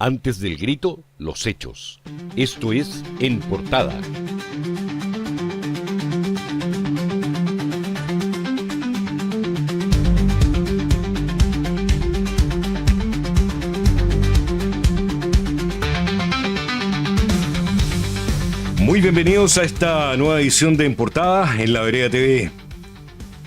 Antes del grito, los hechos. Esto es En Portada. Muy bienvenidos a esta nueva edición de En Portada en La Vereda TV.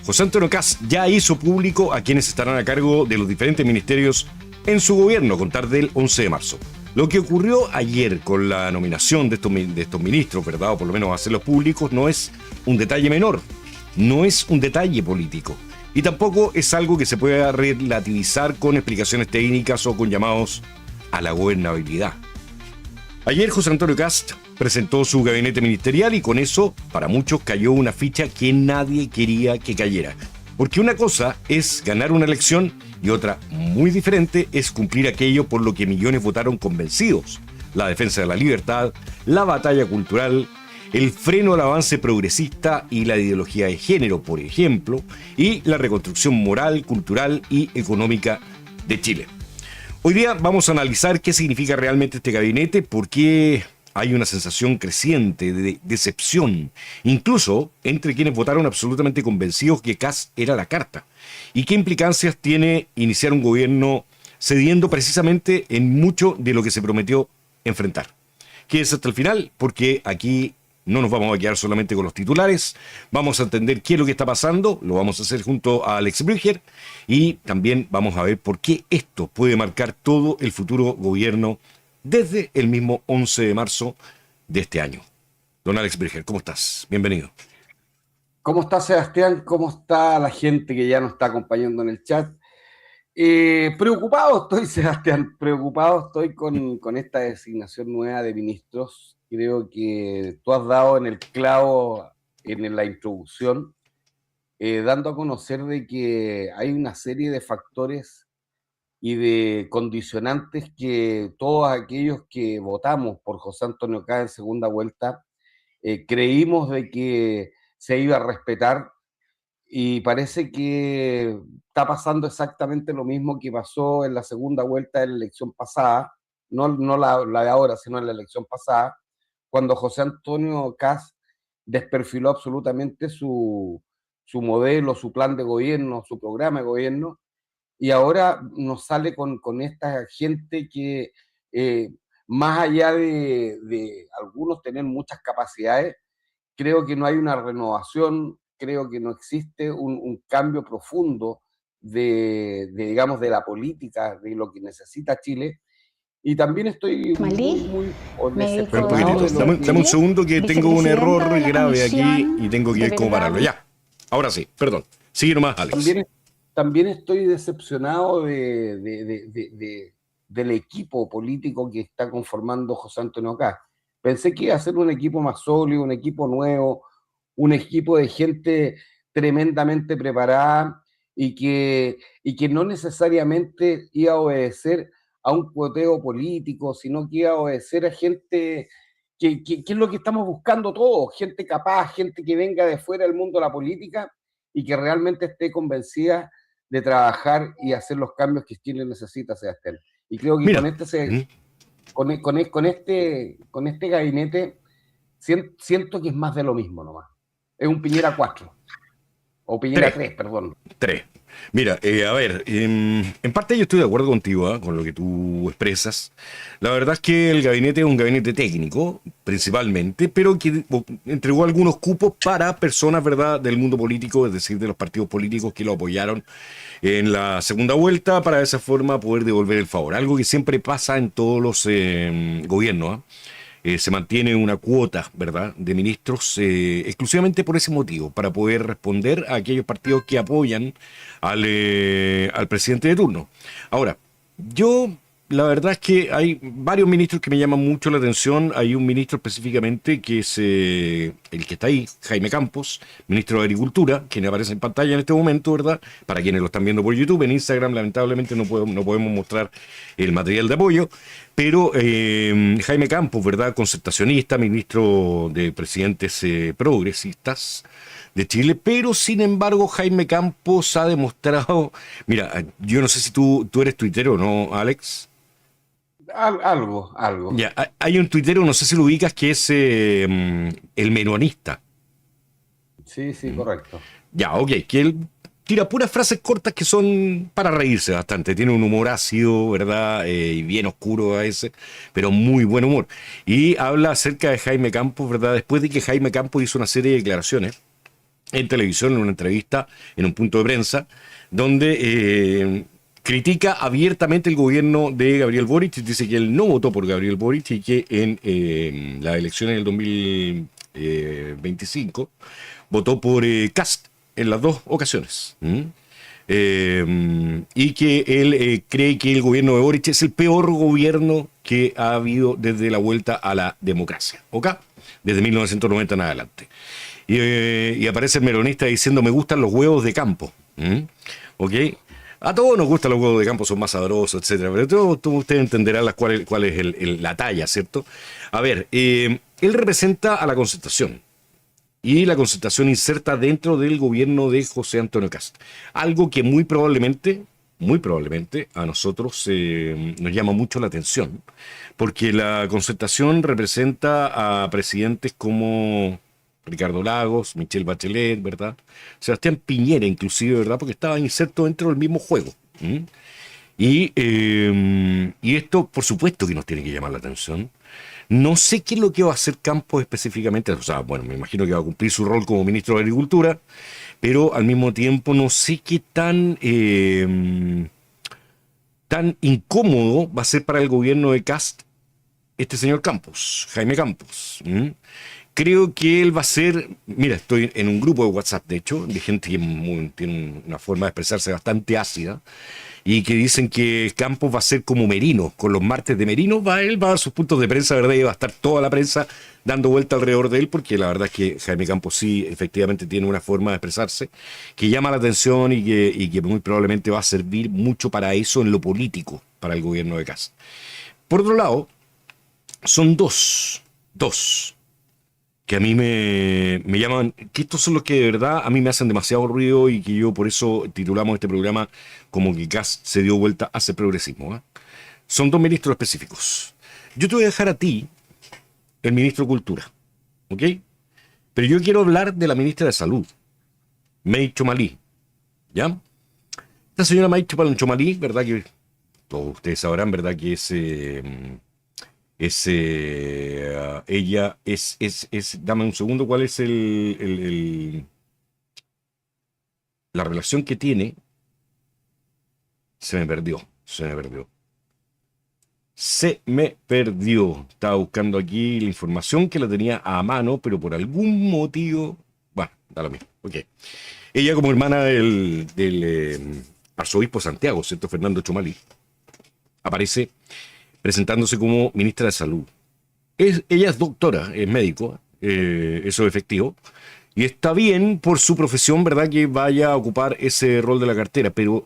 José Antonio Kast ya hizo público a quienes estarán a cargo de los diferentes ministerios en su gobierno a contar del 11 de marzo. Lo que ocurrió ayer con la nominación de estos ministros, ¿verdad? O por lo menos hacerlos públicos, no es un detalle menor, no es un detalle político. Y tampoco es algo que se pueda relativizar con explicaciones técnicas o con llamados a la gobernabilidad. Ayer José Antonio Kast presentó su gabinete ministerial y con eso, para muchos, cayó una ficha que nadie quería que cayera. Porque una cosa es ganar una elección y otra, muy diferente, es cumplir aquello por lo que millones votaron convencidos. La defensa de la libertad, la batalla cultural, el freno al avance progresista y la ideología de género, por ejemplo, y la reconstrucción moral, cultural y económica de Chile. Hoy día vamos a analizar qué significa realmente este gabinete, por qué hay una sensación creciente de decepción, incluso entre quienes votaron absolutamente convencidos que Kast era la carta. ¿Y qué implicancias tiene iniciar un gobierno cediendo precisamente en mucho de lo que se prometió enfrentar? Quédese hasta el final, porque aquí no nos vamos a quedar solamente con los titulares, vamos a entender qué es lo que está pasando, lo vamos a hacer junto a Alex Brügger, y también vamos a ver por qué esto puede marcar todo el futuro gobierno desde el mismo 11 de marzo de este año. Don Alex Brügger, ¿cómo estás? Bienvenido. ¿Cómo está Sebastián? ¿Cómo está la gente que ya nos está acompañando en el chat? Preocupado estoy, Sebastián, preocupado estoy con esta designación nueva de ministros. Creo que tú has dado en el clavo en la introducción, dando a conocer de que hay una serie de factores y de condicionantes que todos aquellos que votamos por José Antonio Kast en segunda vuelta creímos de que se iba a respetar, y parece que está pasando exactamente lo mismo que pasó en la segunda vuelta de la elección pasada, no la de ahora, sino en la elección pasada, cuando José Antonio Kast desperfiló absolutamente su modelo, su plan de gobierno, su programa de gobierno, y ahora nos sale con esta gente que, eh, más allá de algunos tener muchas capacidades, creo que no hay una renovación, creo que no existe un cambio profundo digamos, de la política, de lo que necesita Chile. Y también estoy muy Espera un decepcionado poquitito, de lo dame un que... segundo que tengo un error grave aquí y tengo que ir como pararlo. Ya, ahora sí, perdón. Sigue nomás, Alex. También estoy decepcionado del equipo político que está conformando José Antonio Kast. Pensé que iba a ser un equipo más sólido, un equipo nuevo, un equipo de gente tremendamente preparada y que no necesariamente iba a obedecer a un cuoteo político, sino que iba a obedecer a gente que es lo que estamos buscando todos, gente capaz, gente que venga de fuera del mundo de la política y que realmente esté convencida de trabajar y hacer los cambios que Chile necesita, Sebastián. Y creo que Mira, con este gabinete siento que es más de lo mismo nomás. Es un Piñera 4, o Piñera tres. 3, perdón. Tres. Mira, a ver, en parte yo estoy de acuerdo contigo, con lo que tú expresas. La verdad es que el gabinete es un gabinete técnico, principalmente, pero que entregó algunos cupos para personas, ¿verdad?, del mundo político, es decir, de los partidos políticos que lo apoyaron en la segunda vuelta, para de esa forma poder devolver el favor. Algo que siempre pasa en todos los gobiernos, se mantiene una cuota, ¿verdad?, de ministros exclusivamente por ese motivo, para poder responder a aquellos partidos que apoyan al presidente de turno. Ahora, la verdad es que hay varios ministros que me llaman mucho la atención. Hay un ministro específicamente que es el que está ahí, Jaime Campos, ministro de Agricultura, quien aparece en pantalla en este momento, ¿verdad? Para quienes lo están viendo por YouTube, en Instagram lamentablemente no podemos mostrar el material de apoyo, pero Jaime Campos, ¿verdad? Concertacionista, ministro de presidentes progresistas de Chile, pero sin embargo Jaime Campos ha demostrado, mira, yo no sé si tú eres tuitero o no, Alex. Algo. Ya, hay un tuitero, no sé si lo ubicas, que es el menonista. Sí, correcto. Ya, ok, que él tira puras frases cortas que son para reírse bastante. Tiene un humor ácido, ¿verdad? Y bien oscuro a veces, pero muy buen humor. Y habla acerca de Jaime Campos, ¿verdad? Después de que Jaime Campos hizo una serie de declaraciones en televisión, en una entrevista, en un punto de prensa, donde critica abiertamente el gobierno de Gabriel Boric, dice que él no votó por Gabriel Boric y que en las elecciones del 2025 votó por Kast en las dos ocasiones. Y que él cree que el gobierno de Boric es el peor gobierno que ha habido desde la vuelta a la democracia, ¿ok? Desde 1990 en adelante. Y aparece el meronista diciendo: me gustan los huevos de campo. ¿Ok? A todos nos gustan los huevos de campo, son más sabrosos, etcétera. Pero todos ustedes entenderán cuál es la talla, ¿cierto? A ver, él representa a la Concertación. Y la Concertación inserta dentro del gobierno de José Antonio Kast. Algo que muy probablemente a nosotros nos llama mucho la atención. Porque la Concertación representa a presidentes como Ricardo Lagos, Michelle Bachelet, ¿verdad? Sebastián Piñera, inclusive, ¿verdad? Porque estaba inserto dentro del mismo juego. Y esto, por supuesto, que nos tiene que llamar la atención. No sé qué es lo que va a hacer Campos específicamente. O sea, bueno, me imagino que va a cumplir su rol como ministro de Agricultura, pero al mismo tiempo no sé qué tan incómodo va a ser para el gobierno de Kast este señor Campos, Jaime Campos. Creo que él va a ser, mira, estoy en un grupo de WhatsApp, de hecho, de gente que tiene una forma de expresarse bastante ácida, y que dicen que Campos va a ser como Merino, con los martes de Merino, él va a sus puntos de prensa, ¿verdad? Y va a estar toda la prensa dando vuelta alrededor de él, porque la verdad es que Jaime Campos sí, efectivamente, tiene una forma de expresarse que llama la atención y que muy probablemente va a servir mucho para eso en lo político, para el gobierno de Kast. Por otro lado, son dos que a mí me llaman, que estos son los que de verdad a mí me hacen demasiado ruido y que yo por eso titulamos este programa como que Kast se dio vuelta hacia el progresismo. ¿Eh? Son dos ministros específicos. Yo te voy a dejar a ti el ministro de Cultura, ¿ok? Pero yo quiero hablar de la ministra de Salud, May Chomalí, ¿ya? Esta señora May Chomalí, ¿verdad? Que todos ustedes sabrán, ¿verdad? Que ella es, dame un segundo, ¿cuál es la relación que tiene? Se me perdió. Estaba buscando aquí la información que la tenía a mano, pero por algún motivo, bueno, da lo mismo. Ok. Ella como hermana del arzobispo de Santiago, ¿cierto? Fernando Chomalí, aparece presentándose como ministra de Salud. Ella es doctora, es médico, eso es efectivo, y está bien por su profesión, ¿verdad?, que vaya a ocupar ese rol de la cartera, pero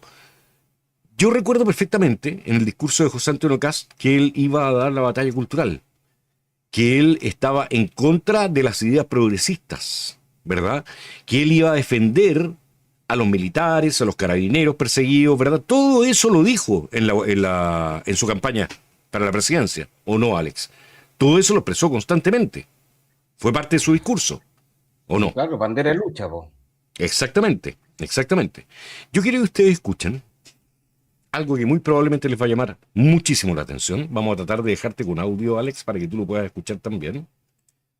yo recuerdo perfectamente en el discurso de José Antonio Kast que él iba a dar la batalla cultural, que él estaba en contra de las ideas progresistas, ¿verdad?, que él iba a defender a los militares, a los carabineros perseguidos, ¿verdad? Todo eso lo dijo en su campaña para la presidencia, ¿o no, Alex? Todo eso lo expresó constantemente. Fue parte de su discurso, ¿o no? Claro, bandera de lucha, po. Exactamente. Yo quiero que ustedes escuchen algo que muy probablemente les va a llamar muchísimo la atención. Vamos a tratar de dejarte con audio, Alex, para que tú lo puedas escuchar también.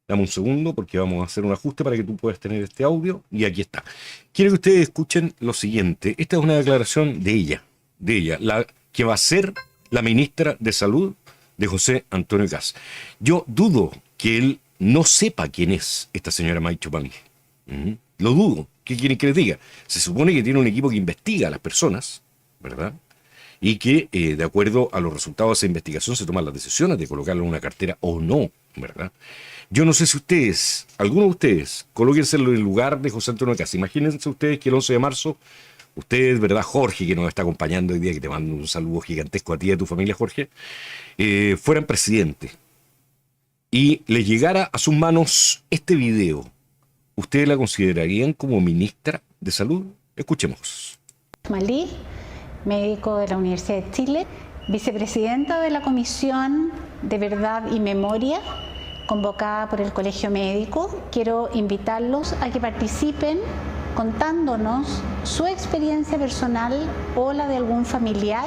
Dame un segundo porque vamos a hacer un ajuste para que tú puedas tener este audio. Y aquí está. Quiero que ustedes escuchen lo siguiente. Esta es una declaración de ella, la que va a ser la ministra de Salud de José Antonio Kast. Yo dudo que él no sepa quién es esta señora May Chomalí. Lo dudo. ¿Qué quieren que les diga? Se supone que tiene un equipo que investiga a las personas, ¿verdad? Y que, de acuerdo a los resultados de esa investigación, se toman las decisiones de colocarlo en una cartera o no, ¿verdad? Yo no sé si ustedes, algunos de ustedes, colóquense en el lugar de José Antonio Kast. Imagínense ustedes que el 11 de marzo, ustedes, ¿verdad, Jorge, que nos está acompañando hoy día, que te mando un saludo gigantesco a ti y a tu familia, Jorge, fueran presidente y le llegara a sus manos este video, ¿ustedes la considerarían como ministra de Salud? Escuchemos. Malí, médico de la Universidad de Chile, vicepresidenta de la Comisión de Verdad y Memoria, convocada por el Colegio Médico. Quiero invitarlos a que participen contándonos su experiencia personal o la de algún familiar,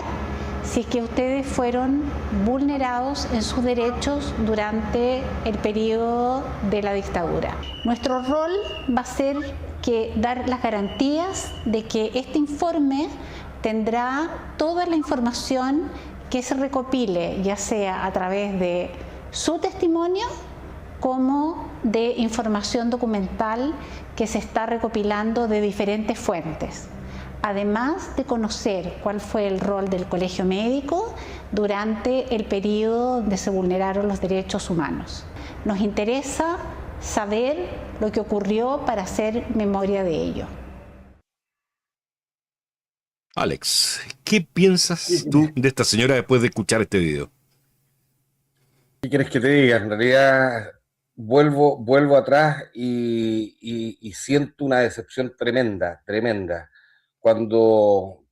si es que ustedes fueron vulnerados en sus derechos durante el periodo de la dictadura. Nuestro rol va a ser dar las garantías de que este informe tendrá toda la información que se recopile, ya sea a través de su testimonio como de información documental que se está recopilando de diferentes fuentes, además de conocer cuál fue el rol del Colegio Médico durante el periodo donde se vulneraron los derechos humanos. Nos interesa saber lo que ocurrió para hacer memoria de ello. Alex, ¿qué piensas tú de esta señora después de escuchar este video? ¿Qué quieres que te diga? En realidad vuelvo atrás y siento una decepción tremenda. Cuando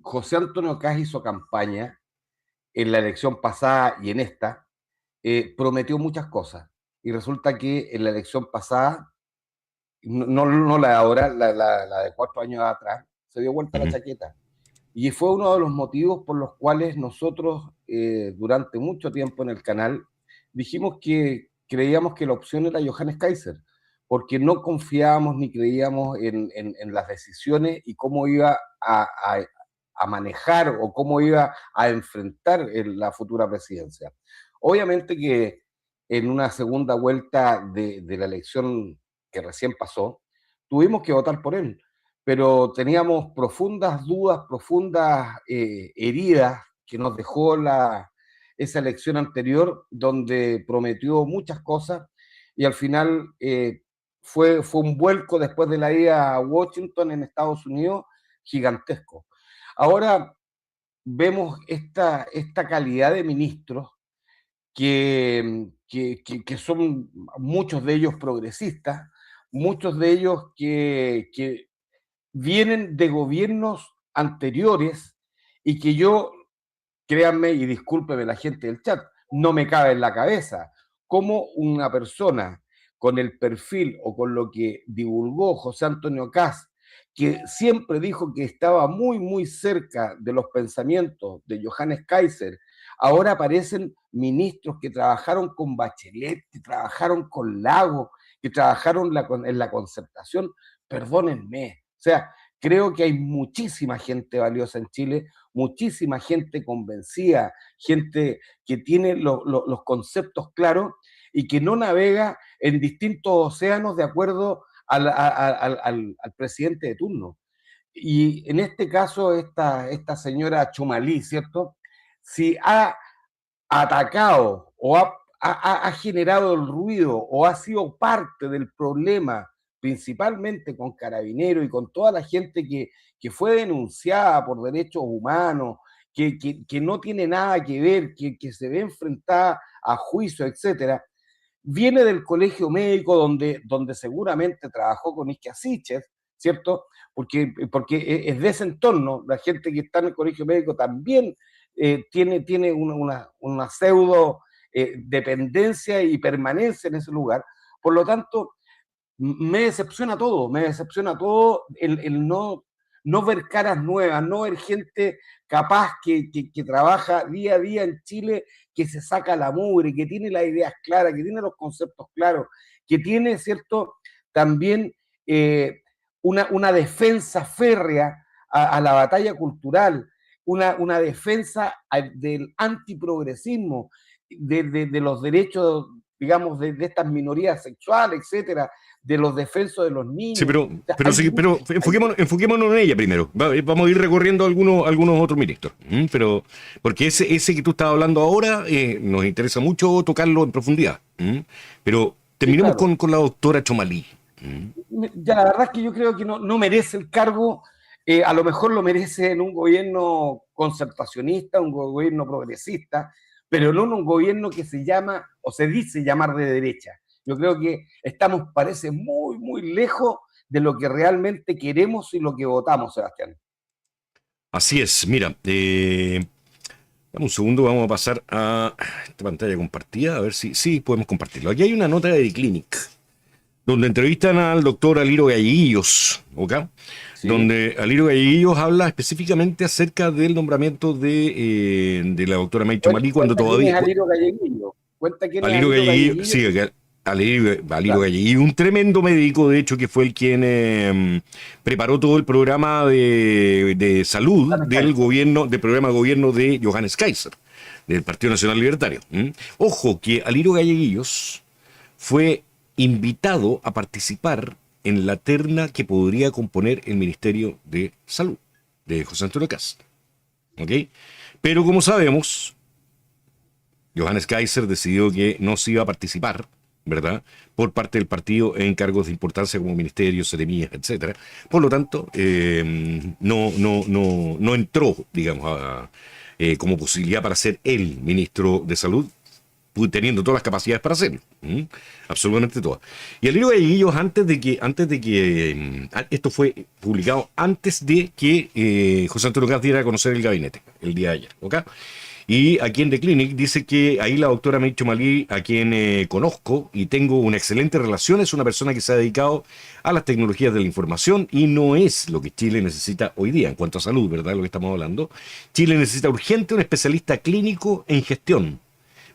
José Antonio Kast hizo campaña en la elección pasada y en esta, prometió muchas cosas. Y resulta que en la elección pasada, no la de ahora, la de 4 años atrás, se dio vuelta la chaqueta. Y fue uno de los motivos por los cuales nosotros, durante mucho tiempo en el canal, dijimos que creíamos que la opción era Johannes Kaiser, porque no confiábamos ni creíamos en las decisiones y cómo iba a manejar o cómo iba a enfrentar la futura presidencia. Obviamente que en una segunda vuelta de la elección que recién pasó, tuvimos que votar por él, pero teníamos profundas dudas, profundas heridas que nos dejó esa elección anterior, donde prometió muchas cosas y al final fue un vuelco después de la ida a Washington en Estados Unidos gigantesco. Ahora vemos esta calidad de ministros que son muchos de ellos progresistas, muchos de ellos que vienen de gobiernos anteriores y que yo, créanme y discúlpeme la gente del chat, no me cabe en la cabeza cómo una persona con el perfil o con lo que divulgó José Antonio Kast, que siempre dijo que estaba muy cerca de los pensamientos de Johannes Kaiser, ahora aparecen ministros que trabajaron con Bachelet, que trabajaron con Lago, que trabajaron en la concertación. Perdónenme, o sea, creo que hay muchísima gente valiosa en Chile, muchísima gente convencida, gente que tiene los conceptos claros y que no navega en distintos océanos de acuerdo al presidente de turno. Y en este caso, esta señora Chumalí, ¿cierto? Si ha atacado o ha generado el ruido o ha sido parte del problema, principalmente con Carabineros y con toda la gente que fue denunciada por derechos humanos, que no tiene nada que ver, que se ve enfrentada a juicio, etcétera, viene del colegio médico donde seguramente trabajó con Isquia Siches, ¿cierto? Porque es de ese entorno, la gente que está en el colegio médico también tiene una pseudo dependencia y permanencia en ese lugar. Por lo tanto, me decepciona todo el no ver caras nuevas, no ver gente capaz que trabaja día a día en Chile, que se saca la mugre, que tiene las ideas claras, que tiene los conceptos claros, que tiene, ¿cierto?, también una defensa férrea a la batalla cultural, una defensa del antiprogresismo, de los derechos, digamos, de estas minorías sexuales, etcétera, de los defensos de los niños. Sí, pero enfoquémonos en ella primero. Vamos a ir recorriendo algunos otros ministros. Pero, porque ese que tú estabas hablando ahora nos interesa mucho tocarlo en profundidad. Pero terminemos sí, claro, con la doctora Chumalí. Ya, la verdad es que yo creo que no merece el cargo. A lo mejor lo merece en un gobierno concertacionista, un gobierno progresista, pero no en un gobierno que se llama o se dice llamar de derecha. Yo creo que estamos, parece, muy lejos de lo que realmente queremos y lo que votamos, Sebastián. Así es, mira, dame un segundo, vamos a pasar a esta pantalla compartida, a ver si sí podemos compartirlo. Aquí hay una nota de The Clinic, donde entrevistan al doctor Aliro Galleguillos, ¿ok? ¿Sí? Donde Aliro Galleguillos habla específicamente acerca del nombramiento de la doctora May Chomalí, cuando Cuenta quién todavía, es Aliro Galleguillo. Cuenta quién es Aliro Aliro Galleguillo, Galleguillo. sí, Aliro Claro. Galleguillo, un tremendo médico, de hecho, que fue el quien preparó todo el programa de salud Ana del Kaiser. gobierno, del programa de gobierno de Johannes Kaiser, del Partido Nacional Libertario. ¿M? Ojo que Aliro Galleguillos fue invitado a participar en la terna que podría componer el Ministerio de Salud de José Antonio Kast. ¿Ok? Pero como sabemos, Johannes Kaiser decidió que no se iba a participar, ¿verdad? Por parte del partido en cargos de importancia como ministerios, seremías, etcétera. Por lo tanto, no entró, digamos, como posibilidad para ser el ministro de Salud, teniendo todas las capacidades para hacerlo. ¿Mm? Absolutamente todas. Y el libro de Guillos, esto fue publicado antes de que José Antonio Caz diera a conocer el gabinete, el día de ayer, ¿ok? Y aquí en The Clinic dice que ahí la doctora Meicho Malí, a quien conozco y tengo una excelente relación, es una persona que se ha dedicado a las tecnologías de la información y no es lo que Chile necesita hoy día en cuanto a salud, ¿verdad? Lo que estamos hablando. Chile necesita urgente un especialista clínico en gestión.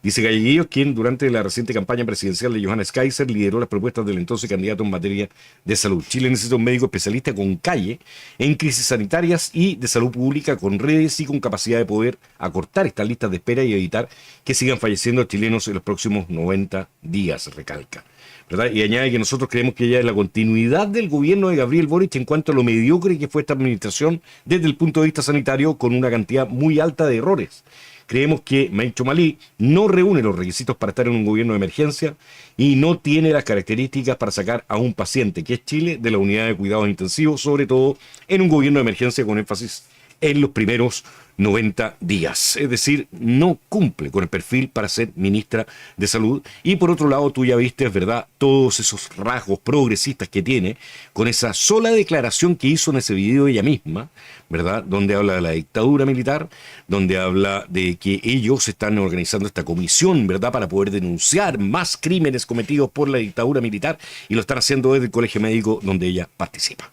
Dice Galleguillos, quien durante la reciente campaña presidencial de Johannes Kaiser lideró las propuestas del entonces candidato en materia de salud. Chile necesita un médico especialista con calle en crisis sanitarias y de salud pública, con redes y con capacidad de poder acortar estas listas de espera y evitar que sigan falleciendo chilenos en los próximos 90 días, recalca. ¿Verdad? Y añade que nosotros creemos que ella es la continuidad del gobierno de Gabriel Boric en cuanto a lo mediocre que fue esta administración desde el punto de vista sanitario, con una cantidad muy alta de errores. Creemos que Maicho Malí no reúne los requisitos para estar en un gobierno de emergencia y no tiene las características para sacar a un paciente, que es Chile, de la unidad de cuidados intensivos, sobre todo en un gobierno de emergencia con énfasis en los primeros 90 días. Es decir, no cumple con el perfil para ser ministra de Salud. Y por otro lado, tú ya viste, es verdad, todos esos rasgos progresistas que tiene con esa sola declaración que hizo en ese video ella misma, ¿verdad? Donde habla de la dictadura militar, donde habla de que ellos están organizando esta comisión, ¿verdad? Para poder denunciar más crímenes cometidos por la dictadura militar y lo están haciendo desde el colegio médico donde ella participa.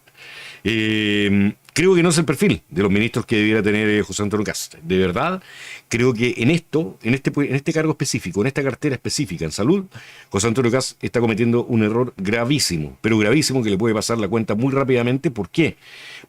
Creo que no es el perfil de los ministros que debiera tener José Antonio Kast. De verdad, creo que en este cargo específico, en esta cartera específica en salud, José Antonio Kast está cometiendo un error gravísimo, pero gravísimo, que le puede pasar la cuenta muy rápidamente. ¿Por qué?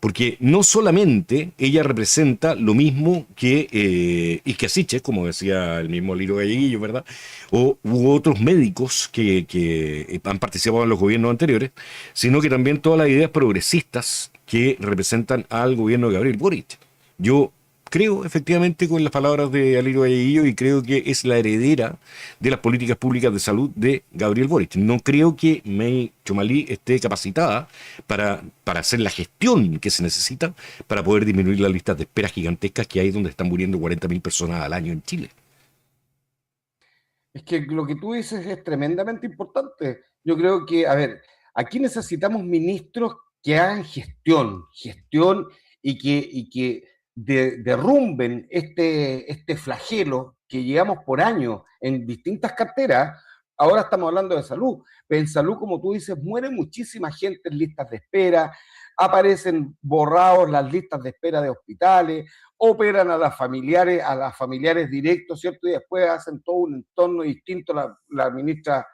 Porque no solamente ella representa lo mismo que Isquia Siches, como decía el mismo Liro Galleguillo, ¿verdad? U otros médicos que han participado en los gobiernos anteriores, sino que también todas las ideas progresistas que representan al gobierno de Gabriel Boric. Yo creo efectivamente con las palabras de Aliro Galleguillo y creo que es la heredera de las políticas públicas de salud de Gabriel Boric. No creo que May Chomalí esté capacitada para hacer la gestión que se necesita para poder disminuir las listas de espera gigantescas que hay, donde están muriendo 40.000 personas al año en Chile. Es que lo que tú dices es tremendamente importante. Yo creo que, a ver, aquí necesitamos ministros que hagan gestión y que derrumben este flagelo que llevamos por años en distintas carteras. Ahora estamos hablando de salud, pero en salud, como tú dices, muere muchísima gente en listas de espera, aparecen borrados las listas de espera de hospitales, operan a las familiares directos, ¿cierto? Y después hacen todo un entorno distinto, la ministra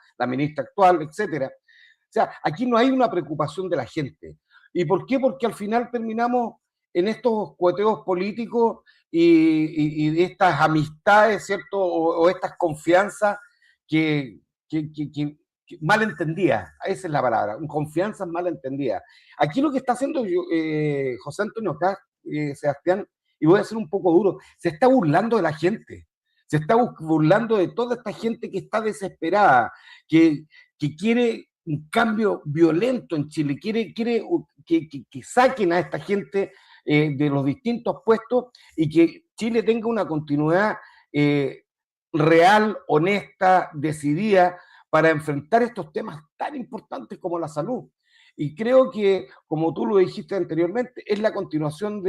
actual, etcétera. O sea, aquí no hay una preocupación de la gente. ¿Y por qué? Porque al final terminamos en estos coheteos políticos y estas amistades, ¿cierto? O estas confianzas que, que mal entendidas, esa es la palabra, confianzas mal entendidas. Aquí lo que está haciendo José Antonio Caz, Sebastián, y voy a ser un poco duro, se está burlando de la gente, se está burlando de toda esta gente que está desesperada, que quiere un cambio violento en Chile, quiere que saquen a esta gente de los distintos puestos y que Chile tenga una continuidad real, honesta, decidida para enfrentar estos temas tan importantes como la salud. Y creo que, como tú lo dijiste anteriormente, es la continuación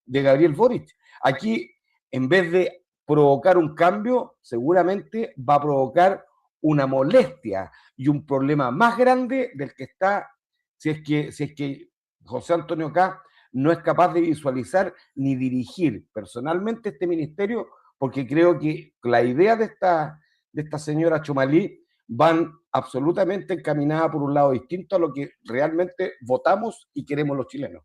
de Gabriel Boric. Aquí, en vez de provocar un cambio, seguramente va a provocar una molestia y un problema más grande del que está, si es que José Antonio Kast no es capaz de visualizar ni dirigir personalmente este ministerio, porque creo que la idea de esta señora Chomalí van absolutamente encaminadas por un lado distinto a lo que realmente votamos y queremos los chilenos.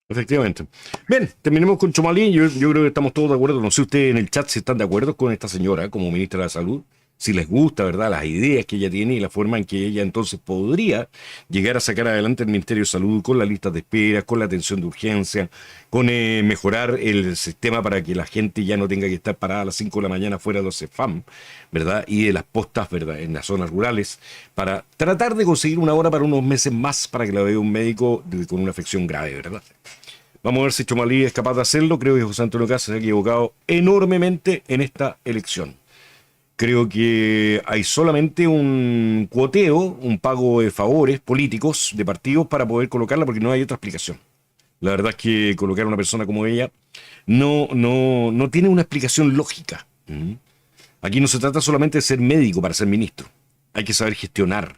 Efectivamente. Bien, terminemos con Chomalí. Yo creo que estamos todos de acuerdo. No sé ustedes en el chat si están de acuerdo con esta señora como ministra de la Salud. Si les gusta, ¿verdad?, las ideas que ella tiene y la forma en que ella entonces podría llegar a sacar adelante el Ministerio de Salud con las listas de espera, con la atención de urgencia, con mejorar el sistema para que la gente ya no tenga que estar parada a las 5 de la mañana fuera de los CEFAM, ¿verdad?, y de las postas, ¿verdad?, en las zonas rurales, para tratar de conseguir una hora para unos meses más para que la vea un médico con una afección grave, ¿verdad? Vamos a ver si Chomalí es capaz de hacerlo. Creo que José Antonio Kast se ha equivocado enormemente en esta elección. Creo que hay solamente un cuoteo, un pago de favores políticos de partidos para poder colocarla, porque no hay otra explicación. La verdad es que colocar a una persona como ella no tiene una explicación lógica. Aquí no se trata solamente de ser médico para ser ministro. Hay que saber gestionar,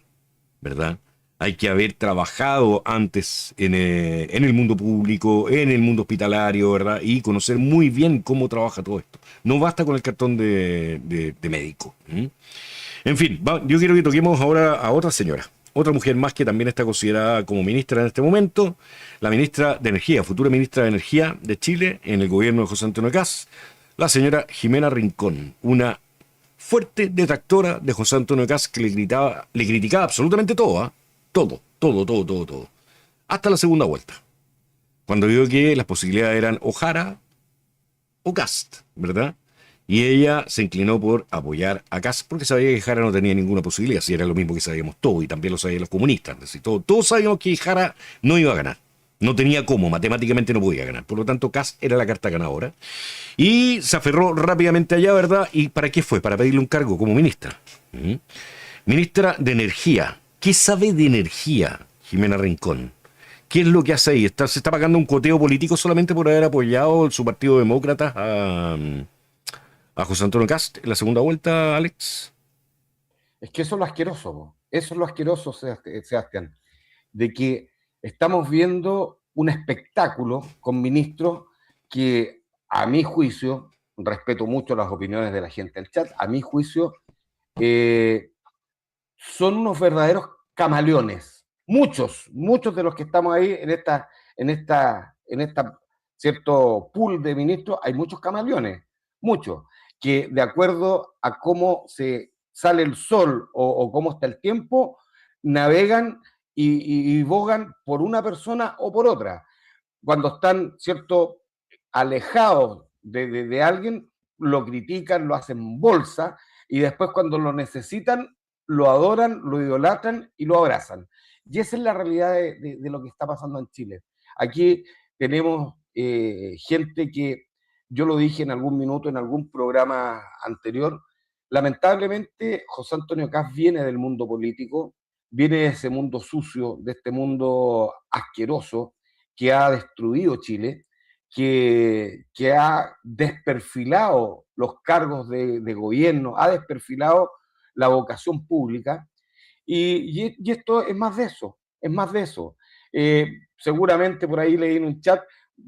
¿verdad? Hay que haber trabajado antes en el mundo público, en el mundo hospitalario, ¿verdad? Y conocer muy bien cómo trabaja todo esto. No basta con el cartón de médico. En fin, yo quiero que toquemos ahora a otra señora, otra mujer más que también está considerada como ministra en este momento, la ministra de Energía, futura ministra de Energía de Chile en el gobierno de José Antonio Kast, la señora Jimena Rincón, una fuerte detractora de José Antonio Kast que le criticaba absolutamente todo, ¿ah? Todo. Hasta la segunda vuelta. Cuando vio que las posibilidades eran o Jara o Kast, ¿verdad? Y ella se inclinó por apoyar a Kast porque sabía que Jara no tenía ninguna posibilidad, si era lo mismo que sabíamos todos, y también lo sabían los comunistas. Es decir, todos sabíamos que Jara no iba a ganar. No tenía cómo, matemáticamente no podía ganar. Por lo tanto, Kast era la carta ganadora. Y se aferró rápidamente allá, ¿verdad? ¿Y para qué fue? Para pedirle un cargo como ministra. Ministra de Energía. ¿Qué sabe de energía Jimena Rincón? ¿Qué es lo que hace ahí? ¿Se está pagando un coteo político solamente por haber apoyado su partido demócrata a José Antonio Kast en la segunda vuelta, Alex? Es que eso es lo asqueroso, po. Eso es lo asqueroso, Sebastián, de que estamos viendo un espectáculo con ministros que, a mi juicio, respeto mucho las opiniones de la gente del chat, a mi juicio, son unos verdaderos camaleones. Muchos de los que estamos ahí en esta cierto pool de ministros, hay muchos camaleones, muchos, que de acuerdo a cómo se sale el sol o cómo está el tiempo, navegan y bogan por una persona o por otra. Cuando están, cierto, alejados de alguien, lo critican, lo hacen bolsa, y después cuando lo necesitan, lo adoran, lo idolatran y lo abrazan. Y esa es la realidad de lo que está pasando en Chile. Aquí tenemos gente que, yo lo dije en algún minuto, en algún programa anterior, lamentablemente José Antonio Kast viene del mundo político, viene de ese mundo sucio, de este mundo asqueroso que ha destruido Chile, que ha desperfilado los cargos de gobierno, ha desperfilado la vocación pública, y esto es más de eso, es más de eso. Seguramente por ahí leí en un chat,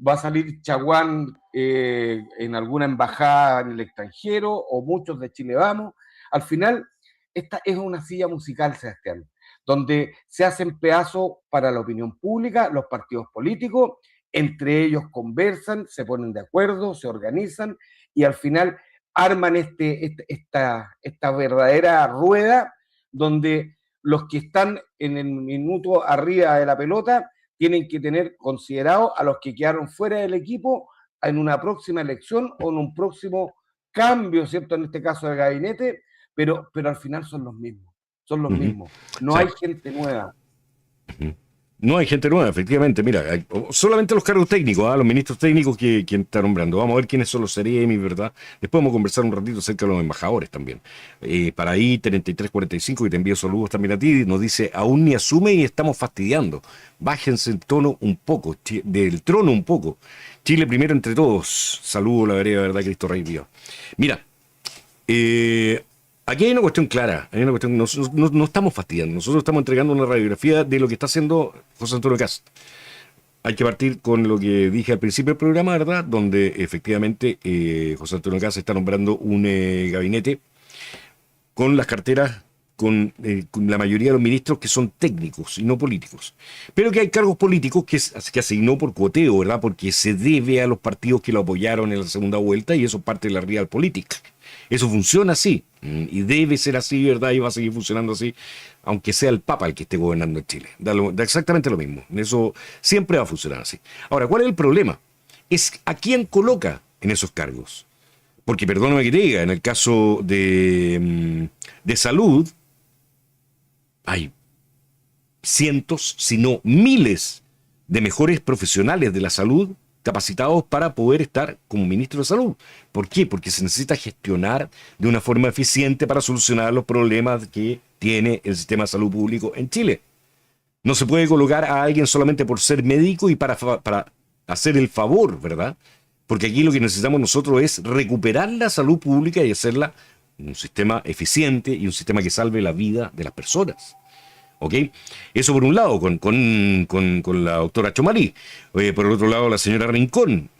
va a salir Chaguán en alguna embajada en el extranjero, o muchos de Chile Vamos. Al final, esta es una silla musical, Sebastián, donde se hacen pedazos para la opinión pública, los partidos políticos, entre ellos conversan, se ponen de acuerdo, se organizan, y al final arman esta verdadera rueda donde los que están en el minuto arriba de la pelota tienen que tener considerado a los que quedaron fuera del equipo en una próxima elección o en un próximo cambio, ¿cierto? En este caso del gabinete, pero al final son los mismos, son los mismos. No hay gente nueva. No hay gente nueva, efectivamente. Mira, solamente los cargos técnicos, los ministros técnicos que está nombrando. Vamos a ver quiénes son los CEREMI, ¿verdad? Después vamos a conversar un ratito acerca de los embajadores también. Para ahí, 3345, que te envío saludos también a ti, nos dice, aún ni asume y estamos fastidiando. Bájense el tono un poco, del trono un poco. Chile primero entre todos. Saludos, la verdad, Cristo Rey Dios. Mira, aquí hay una cuestión clara, no estamos fastidiando, nosotros estamos entregando una radiografía de lo que está haciendo José Antonio Kast. Hay que partir con lo que dije al principio del programa, ¿verdad? Donde efectivamente José Antonio Kast está nombrando un gabinete con las carteras, con la mayoría de los ministros que son técnicos y no políticos. Pero que hay cargos políticos que asignó por cuoteo, ¿verdad? Porque se debe a los partidos que lo apoyaron en la segunda vuelta y eso es parte de la realpolitik. Eso funciona así, y debe ser así, ¿verdad? Y va a seguir funcionando así, aunque sea el Papa el que esté gobernando en Chile. Da exactamente lo mismo. Eso siempre va a funcionar así. Ahora, ¿cuál es el problema? Es a quién coloca en esos cargos. Porque, perdóname que te diga, en el caso de salud, hay cientos, si no miles, de mejores profesionales de la salud capacitados para poder estar como ministro de salud. ¿Por qué? Porque se necesita gestionar de una forma eficiente para solucionar los problemas que tiene el sistema de salud público en Chile. No se puede colocar a alguien solamente por ser médico y para hacer el favor, ¿verdad? Porque aquí lo que necesitamos nosotros es recuperar la salud pública y hacerla un sistema eficiente y un sistema que salve la vida de las personas. ¿Ok? Eso por un lado, con la doctora Chomalí. Por el otro lado, la señora Rincón,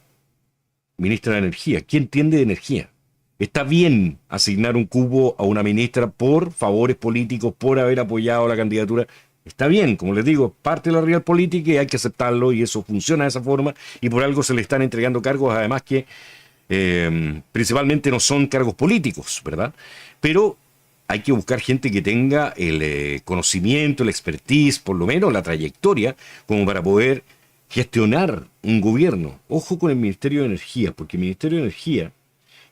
ministra de Energía. ¿Quién entiende de energía? ¿Está bien asignar un cupo a una ministra por favores políticos, por haber apoyado la candidatura? Está bien, como les digo, parte de la realpolitik y hay que aceptarlo y eso funciona de esa forma y por algo se le están entregando cargos, además que principalmente no son cargos políticos, ¿verdad? Pero hay que buscar gente que tenga el conocimiento, la expertise, por lo menos la trayectoria, como para poder gestionar un gobierno. Ojo con el Ministerio de Energía, porque el Ministerio de Energía,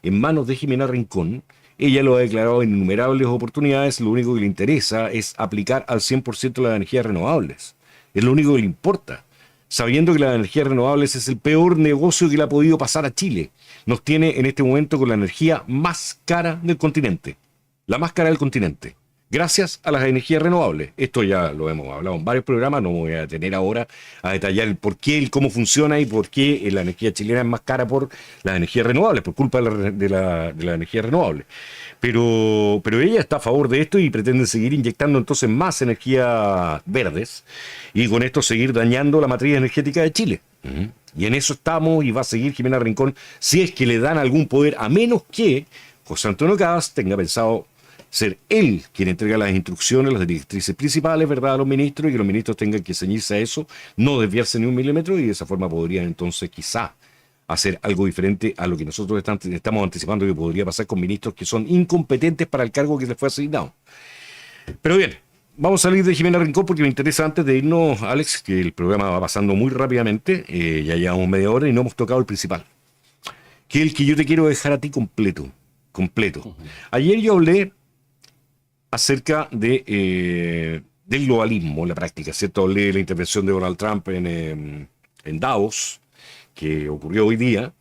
en manos de Jimena Rincón, ella lo ha declarado en innumerables oportunidades, lo único que le interesa es aplicar al 100% las energías renovables. Es lo único que le importa. Sabiendo que las energías renovables es el peor negocio que le ha podido pasar a Chile. Nos tiene en este momento con la energía más cara del continente. La más cara del continente, gracias a las energías renovables. Esto ya lo hemos hablado en varios programas, no me voy a detener ahora a detallar el por qué, el cómo funciona y por qué la energía chilena es más cara por las energías renovables, por culpa de la energía renovable. Pero ella está a favor de esto y pretende seguir inyectando entonces más energías verdes y con esto seguir dañando la matriz energética de Chile. Y en eso estamos y va a seguir Jimena Rincón si es que le dan algún poder, a menos que José Antonio Kast tenga pensado ser él quien entrega las instrucciones, las directrices principales, ¿verdad?, a los ministros y que los ministros tengan que ceñirse a eso, no desviarse ni un milímetro y de esa forma podrían entonces quizá hacer algo diferente a lo que nosotros estamos anticipando que podría pasar con ministros que son incompetentes para el cargo que les fue asignado. Pero bien, vamos a salir de Jimena Rincón porque me interesa antes de irnos, Alex, que el programa va pasando muy rápidamente, ya llevamos media hora y no hemos tocado el principal, que es el que yo te quiero dejar a ti completo. Ayer yo hablé acerca del globalismo en la práctica, ¿cierto? Hablé de la intervención de Donald Trump en Davos, que ocurrió hoy día,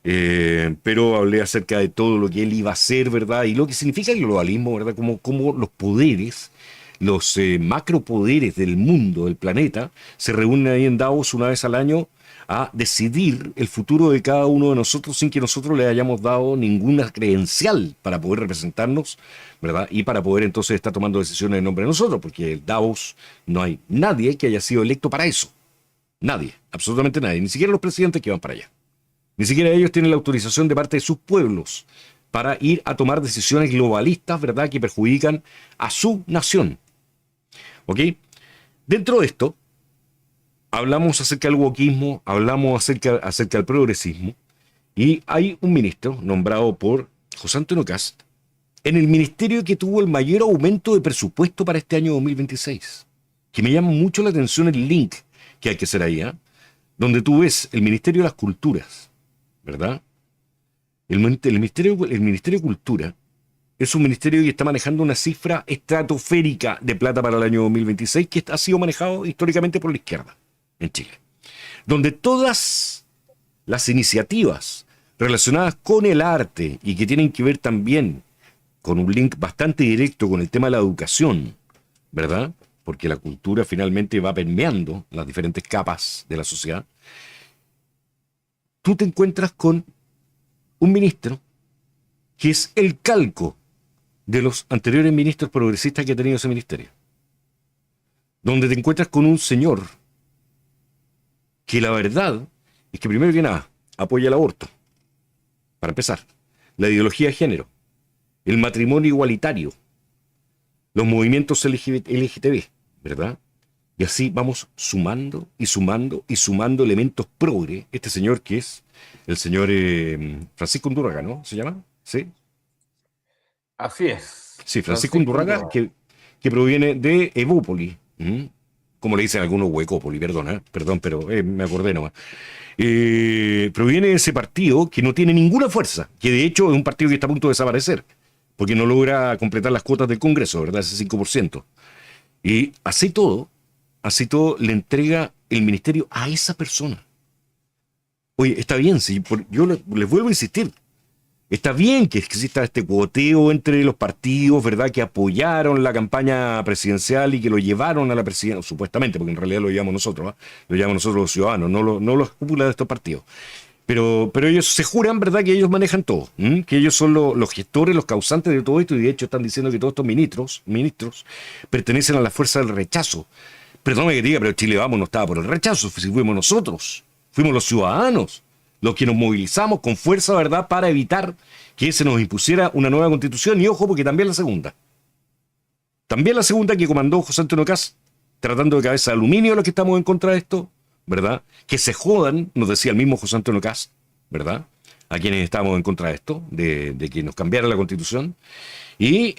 pero hablé acerca de todo lo que él iba a hacer, ¿verdad? Y lo que significa el globalismo, ¿verdad? Como los poderes, los macropoderes del mundo, del planeta, se reúnen ahí en Davos una vez al año a decidir el futuro de cada uno de nosotros sin que nosotros le hayamos dado ninguna credencial para poder representarnos, ¿verdad? Y para poder entonces estar tomando decisiones en nombre de nosotros, porque el Davos no hay nadie que haya sido electo para eso. Nadie, absolutamente nadie, ni siquiera los presidentes que van para allá. Ni siquiera ellos tienen la autorización de parte de sus pueblos para ir a tomar decisiones globalistas, ¿verdad?, que perjudican a su nación. ¿Ok? Dentro de esto, hablamos acerca del wokismo, hablamos acerca del progresismo, y hay un ministro nombrado por José Antonio Kast en el ministerio que tuvo el mayor aumento de presupuesto para este año 2026, que me llama mucho la atención el link que hay que hacer ahí, donde tú ves el Ministerio de las Culturas, ¿verdad? El Ministerio de Cultura es un ministerio que está manejando una cifra estratosférica de plata para el año 2026 que ha sido manejado históricamente por la izquierda en Chile, donde todas las iniciativas relacionadas con el arte y que tienen que ver también con un link bastante directo con el tema de la educación, ¿verdad? Porque la cultura finalmente va permeando las diferentes capas de la sociedad. Tú te encuentras con un ministro que es el calco de los anteriores ministros progresistas que ha tenido ese ministerio. Donde te encuentras con un señor que la verdad es que primero que nada apoya el aborto, para empezar, la ideología de género, el matrimonio igualitario, los movimientos LGTB, ¿verdad? Y así vamos sumando y sumando y sumando elementos progre. Este señor que es el señor Francisco Undurraga, ¿no? ¿Se llama? ¿Sí? Así es. Sí, Francisco Undurraga, que proviene de Evópoli, como le dicen algunos, Huecópoli, perdón, pero me acordé nomás. Proviene de ese partido que no tiene ninguna fuerza, que de hecho es un partido que está a punto de desaparecer, porque no logra completar las cuotas del Congreso, ¿verdad? Ese 5%. Y así todo le entrega el ministerio a esa persona. Oye, está bien, sí, yo les vuelvo a insistir. Está bien que exista este cuoteo entre los partidos, ¿verdad?, que apoyaron la campaña presidencial y que lo llevaron a la presidencia, supuestamente, porque en realidad lo llevamos nosotros, lo llevamos nosotros los ciudadanos, no los cúpulas de estos partidos. Pero ellos se juran, ¿verdad?, que ellos manejan todo, que ellos son los gestores, los causantes de todo esto, y de hecho están diciendo que todos estos ministros pertenecen a la fuerza del rechazo. Perdóname que diga, pero Chile Vamos no estaba por el rechazo, si fuimos nosotros, fuimos los ciudadanos los que nos movilizamos con fuerza, ¿verdad?, para evitar que se nos impusiera una nueva constitución. Y ojo, porque también la segunda que comandó José Antonio Kast, tratando de cabeza de aluminio a los que estamos en contra de esto, ¿verdad? Que se jodan, nos decía el mismo José Antonio Kast, ¿verdad?, a quienes estábamos en contra de esto, de que nos cambiara la constitución. Y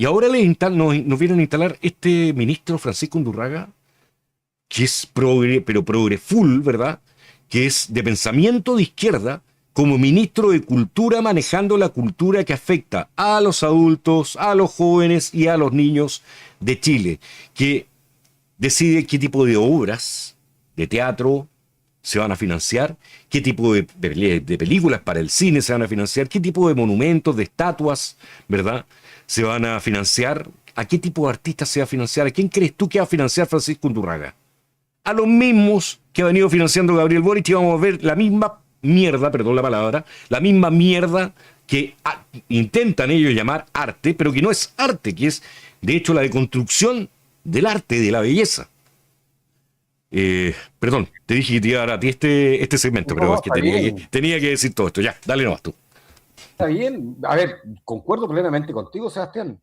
ahora nos vienen a instalar este ministro Francisco Undurraga, que es pero progre full, ¿verdad?, que es de pensamiento de izquierda, como ministro de Cultura, manejando la cultura que afecta a los adultos, a los jóvenes y a los niños de Chile, que decide qué tipo de obras de teatro se van a financiar, qué tipo de películas para el cine se van a financiar, qué tipo de monumentos, de estatuas, ¿verdad?, se van a financiar, a qué tipo de artistas se va a financiar, a quién crees tú que va a financiar Francisco Undurraga. A los mismos que ha venido financiando Gabriel Boric, y vamos a ver la misma mierda, perdón la palabra, la misma mierda que intentan ellos llamar arte, pero que no es arte, que es de hecho la deconstrucción del arte, de la belleza. Perdón, te dije que te iba a dar a ti este segmento, pero es que tenía que decir todo esto. Ya, dale nomás tú. Está bien. A ver, concuerdo plenamente contigo, Sebastián.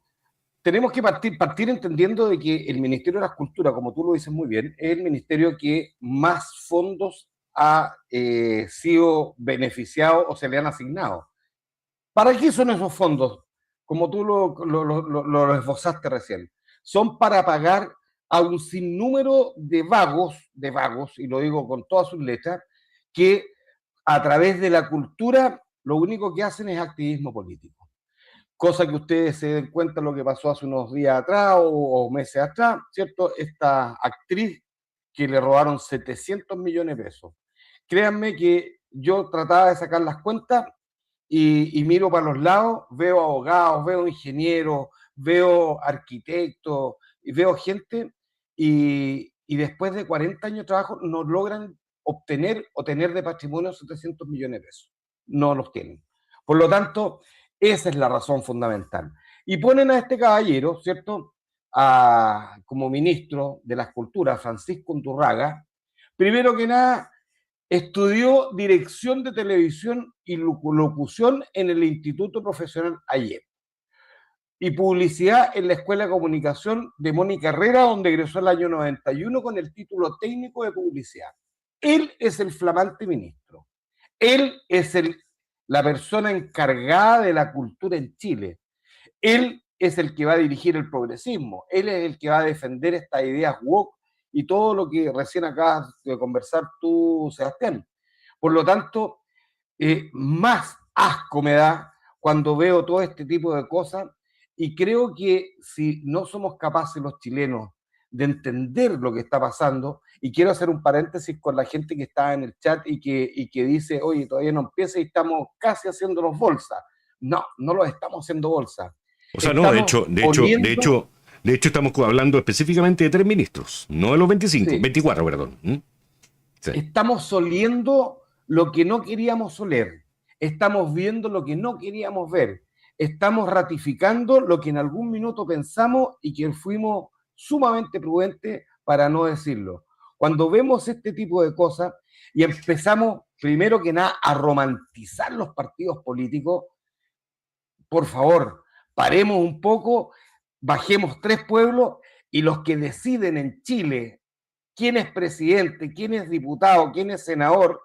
Tenemos que partir entendiendo de que el Ministerio de las Culturas, como tú lo dices muy bien, es el ministerio que más fondos ha sido beneficiado o se le han asignado. ¿Para qué son esos fondos? Como tú lo esbozaste recién. Son para pagar a un sinnúmero de vagos, y lo digo con todas sus letras, que a través de la cultura lo único que hacen es activismo político. Cosa que ustedes se den cuenta de lo que pasó hace unos días atrás o meses atrás, ¿cierto? Esta actriz que le robaron 700 millones de pesos. Créanme que yo trataba de sacar las cuentas y miro para los lados, veo abogados, veo ingenieros, veo arquitectos, y veo gente y después de 40 años de trabajo no logran obtener o tener de patrimonio 700 millones de pesos. No los tienen. Por lo tanto, esa es la razón fundamental. Y ponen a este caballero, ¿cierto?, como ministro de las Culturas, Francisco Undurraga. Primero que nada, estudió dirección de televisión y locución en el Instituto Profesional AIEP y publicidad en la Escuela de Comunicación de Mónica Herrera, donde egresó el año 91 con el título técnico de publicidad. Él es el flamante ministro. Él es la persona encargada de la cultura en Chile. Él es el que va a dirigir el progresismo. Él es el que va a defender estas ideas woke y todo lo que recién acabas de conversar tú, Sebastián. Por lo tanto, más asco me da cuando veo todo este tipo de cosas, y creo que si no somos capaces los chilenos de entender lo que está pasando, y quiero hacer un paréntesis con la gente que está en el chat y que dice, oye, todavía no empieza y estamos casi haciéndonos bolsa. No, no lo estamos haciendo bolsa. O sea, no, de hecho estamos hablando específicamente de 3 ministros, no de los 25, sí. 24, perdón. Sí. Estamos oliendo lo que no queríamos oler. Estamos viendo lo que no queríamos ver. Estamos ratificando lo que en algún minuto pensamos y que fuimos sumamente prudentes para no decirlo. Cuando vemos este tipo de cosas y empezamos, primero que nada, a romantizar los partidos políticos, por favor, paremos un poco, bajemos 3 pueblos y los que deciden en Chile quién es presidente, quién es diputado, quién es senador,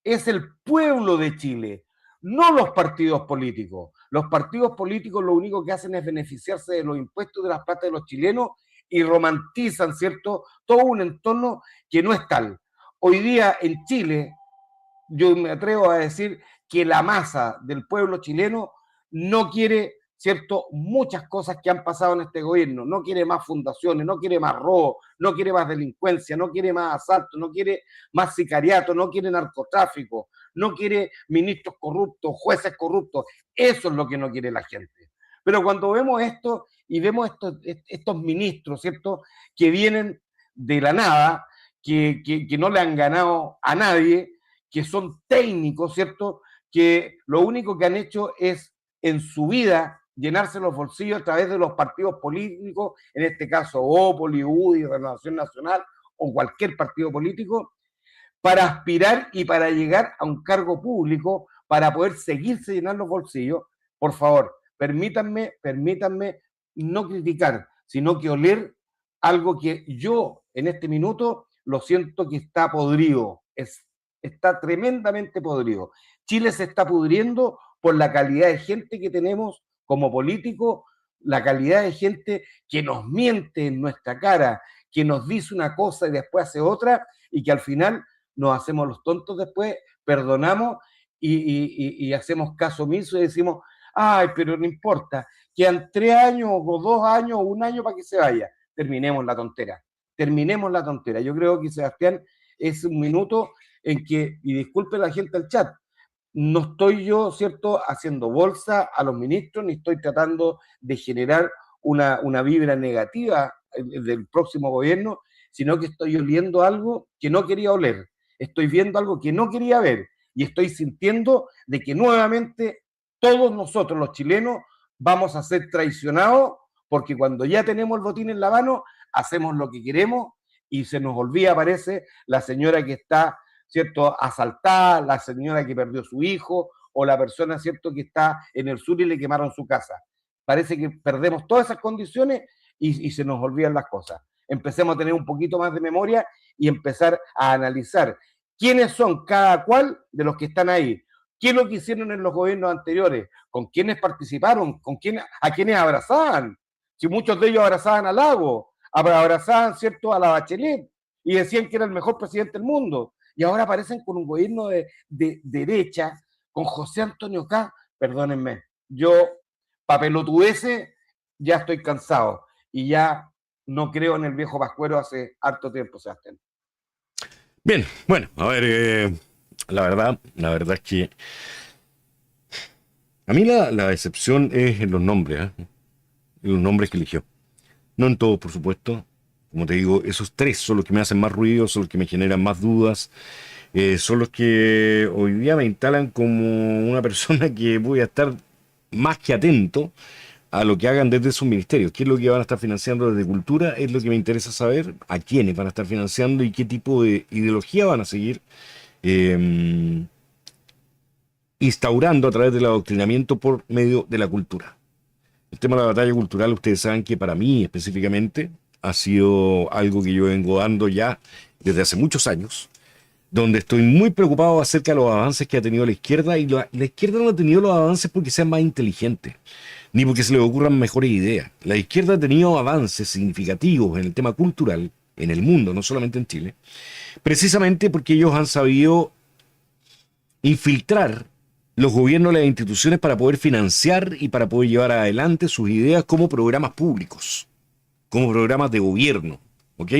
es el pueblo de Chile, no los partidos políticos. Los partidos políticos lo único que hacen es beneficiarse de los impuestos de las plata de los chilenos y romantizan, ¿cierto?, todo un entorno que no es tal. Hoy día en Chile, yo me atrevo a decir que la masa del pueblo chileno no quiere, ¿cierto?, muchas cosas que han pasado en este gobierno. No quiere más fundaciones, no quiere más robo, no quiere más delincuencia, no quiere más asalto, no quiere más sicariato, no quiere narcotráfico, no quiere ministros corruptos, jueces corruptos. Eso es lo que no quiere la gente. Pero cuando vemos esto y vemos estos ministros, ¿cierto?, que vienen de la nada, que no le han ganado a nadie, que son técnicos, ¿cierto?, que lo único que han hecho es en su vida llenarse los bolsillos a través de los partidos políticos, en este caso Ópoli, UDI, Renovación Nacional o cualquier partido político, para aspirar y para llegar a un cargo público, para poder seguirse llenando los bolsillos. Por favor, permítanme no criticar, sino que oler algo que yo en este minuto lo siento que está podrido, está tremendamente podrido. Chile se está pudriendo por la calidad de gente que tenemos como políticos, la calidad de gente que nos miente en nuestra cara, que nos dice una cosa y después hace otra, y que al final nos hacemos los tontos después, perdonamos y hacemos caso omiso y decimos, ay, pero no importa, quedan 3 años o 2 años o 1 año para que se vaya. Terminemos la tontera. Yo creo que, Sebastián, es un minuto en que, y disculpe la gente del chat, no estoy yo, ¿cierto?, haciendo bolsa a los ministros, ni estoy tratando de generar una vibra negativa del próximo gobierno, sino que estoy oliendo algo que no quería oler, estoy viendo algo que no quería ver, y estoy sintiendo de que nuevamente todos nosotros, los chilenos, vamos a ser traicionados, porque cuando ya tenemos el botín en la mano, hacemos lo que queremos, y se nos olvida, parece, la señora que está, ¿cierto?, asaltada, la señora que perdió su hijo, o la persona, ¿cierto?, que está en el sur y le quemaron su casa. Parece que perdemos todas esas condiciones y se nos olvidan las cosas. Empecemos a tener un poquito más de memoria y empezar a analizar quiénes son cada cual de los que están ahí, qué es lo que hicieron en los gobiernos anteriores, con quiénes participaron, a quiénes abrazaban. Si muchos de ellos abrazaban a Lago, abrazaban, ¿cierto?, a la Bachelet y decían que era el mejor presidente del mundo. Y ahora aparecen con un gobierno de derecha, con José Antonio Kast. Perdónenme, yo, papelotudeces, ya estoy cansado y ya no creo en el viejo pascuero hace harto tiempo, Sebastián. Bien, bueno, a ver, la verdad es que a mí la decepción es en los nombres, en los nombres que eligió. No en todos, por supuesto. Como te digo, esos 3 son los que me hacen más ruido, son los que me generan más dudas, son los que hoy día me instalan como una persona que voy a estar más que atento a lo que hagan desde sus ministerios. ¿Qué es lo que van a estar financiando desde cultura? Es lo que me interesa saber, a quiénes van a estar financiando y qué tipo de ideología van a seguir instaurando a través del adoctrinamiento por medio de la cultura. El tema de la batalla cultural, ustedes saben que para mí específicamente ha sido algo que yo vengo dando ya desde hace muchos años, donde estoy muy preocupado acerca de los avances que ha tenido la izquierda, y la izquierda no ha tenido los avances porque sea más inteligente, ni porque se le ocurran mejores ideas. La izquierda ha tenido avances significativos en el tema cultural, en el mundo, no solamente en Chile, precisamente porque ellos han sabido infiltrar los gobiernos, las instituciones para poder financiar y para poder llevar adelante sus ideas como programas públicos, como programas de gobierno, ¿ok?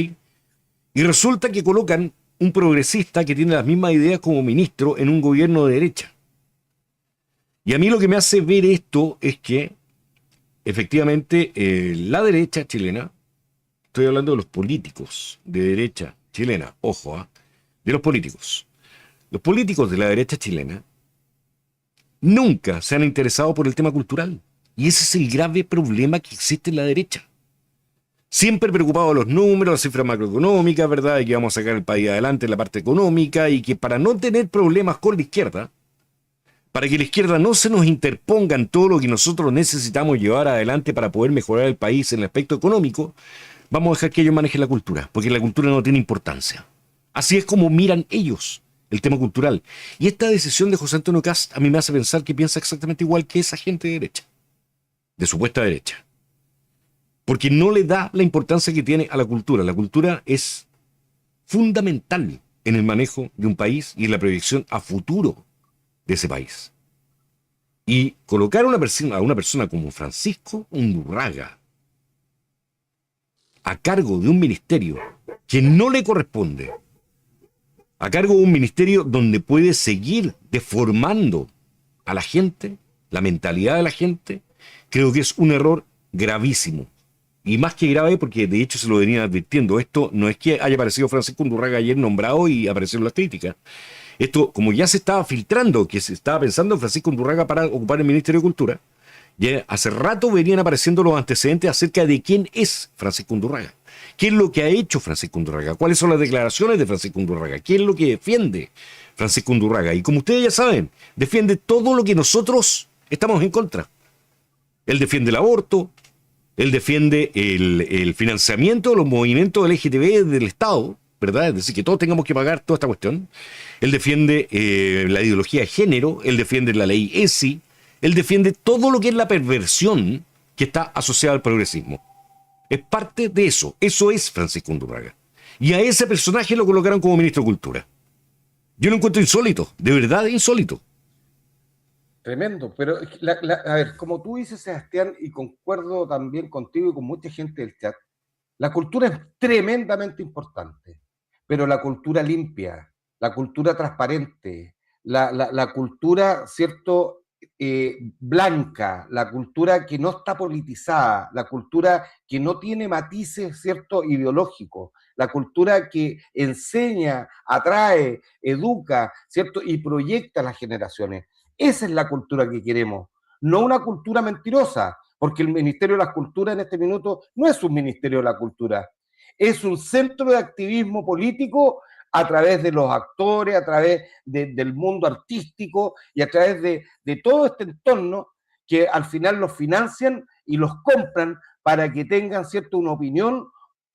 Y resulta que colocan un progresista que tiene las mismas ideas como ministro en un gobierno de derecha. Y a mí lo que me hace ver esto es que, efectivamente, la derecha chilena, estoy hablando de los políticos de derecha chilena, ojo, de los políticos. Los políticos de la derecha chilena nunca se han interesado por el tema cultural. Y ese es el grave problema que existe en la derecha. Siempre preocupados de los números, las cifras macroeconómicas, ¿verdad? De que vamos a sacar el país adelante en la parte económica y que para no tener problemas con la izquierda, para que la izquierda no se nos interponga en todo lo que nosotros necesitamos llevar adelante para poder mejorar el país en el aspecto económico, vamos a dejar que ellos manejen la cultura, porque la cultura no tiene importancia. Así es como miran ellos el tema cultural. Y esta decisión de José Antonio Kast a mí me hace pensar que piensa exactamente igual que esa gente de derecha, de supuesta derecha. Porque no le da la importancia que tiene a la cultura. La cultura es fundamental en el manejo de un país y en la proyección a futuro de ese país. Y colocar a una persona como Francisco Undurraga a cargo de un ministerio que no le corresponde, a cargo de un ministerio donde puede seguir deformando a la gente, la mentalidad de la gente, creo que es un error gravísimo. Y más que grave, porque de hecho se lo venían advirtiendo, esto no es que haya aparecido Francisco Undurraga ayer nombrado y aparecieron las críticas. Esto, como ya se estaba filtrando, que se estaba pensando en Francisco Undurraga para ocupar el Ministerio de Cultura, ya hace rato venían apareciendo los antecedentes acerca de quién es Francisco Undurraga. ¿Qué es lo que ha hecho Francisco Undurraga? ¿Cuáles son las declaraciones de Francisco Undurraga? ¿Qué es lo que defiende Francisco Undurraga? Y como ustedes ya saben, defiende todo lo que nosotros estamos en contra. Él defiende el aborto, él defiende el financiamiento de los movimientos LGTB del Estado, ¿verdad? Es decir, que todos tengamos que pagar toda esta cuestión. Él defiende la ideología de género, él defiende la ley ESI, él defiende todo lo que es la perversión que está asociada al progresismo. Es parte de eso. Eso es Francisco Undurraga. Y a ese personaje lo colocaron como ministro de Cultura. Yo lo encuentro insólito, de verdad insólito. Tremendo, pero a ver, como tú dices, Sebastián, y concuerdo también contigo y con mucha gente del chat, la cultura es tremendamente importante, pero la cultura limpia, la cultura transparente, la cultura, ¿cierto?, blanca, la cultura que no está politizada, la cultura que no tiene matices, ¿cierto?, ideológicos, la cultura que enseña, atrae, educa, ¿cierto?, y proyecta a las generaciones. Esa es la cultura que queremos, no una cultura mentirosa, porque el Ministerio de la Cultura en este minuto no es un Ministerio de la Cultura, es un centro de activismo político a través de los actores, a través del mundo artístico y a través de todo este entorno que al final los financian y los compran para que tengan, ¿cierto?, una opinión,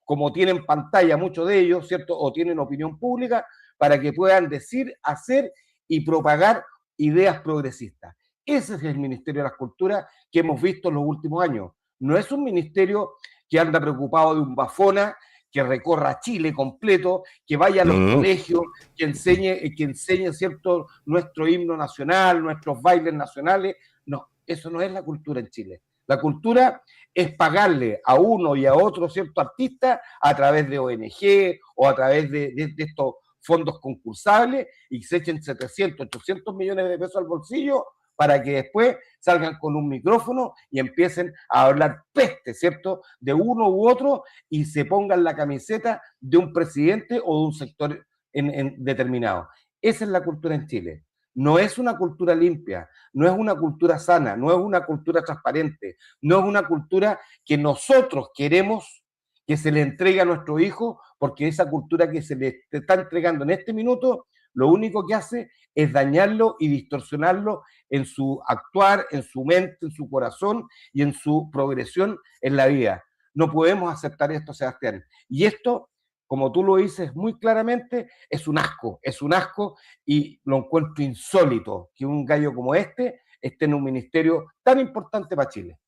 como tienen pantalla muchos de ellos, ¿cierto?, o tienen opinión pública, para que puedan decir, hacer y propagar ideas progresistas. Ese es el Ministerio de las Culturas que hemos visto en los últimos años. No es un ministerio que anda preocupado de un bafona, que recorra Chile completo, que vaya a los colegios, que enseñe, ¿cierto?, nuestro himno nacional, nuestros bailes nacionales. No, eso no es la cultura en Chile. La cultura es pagarle a uno y a otro, ¿cierto?, artista a través de ONG o a través de estos fondos concursables y se echen 700, 800 millones de pesos al bolsillo para que después salgan con un micrófono y empiecen a hablar peste, ¿cierto?, de uno u otro y se pongan la camiseta de un presidente o de un sector en determinado. Esa es la cultura en Chile. No es una cultura limpia, no es una cultura sana, no es una cultura transparente, no es una cultura que nosotros queremos que se le entregue a nuestro hijo, porque esa cultura que se le está entregando en este minuto, lo único que hace es dañarlo y distorsionarlo en su actuar, en su mente, en su corazón y en su progresión en la vida. No podemos aceptar esto, Sebastián. Y esto, como tú lo dices muy claramente, es un asco y lo encuentro insólito que un gallo como este esté en un ministerio tan importante para Chile.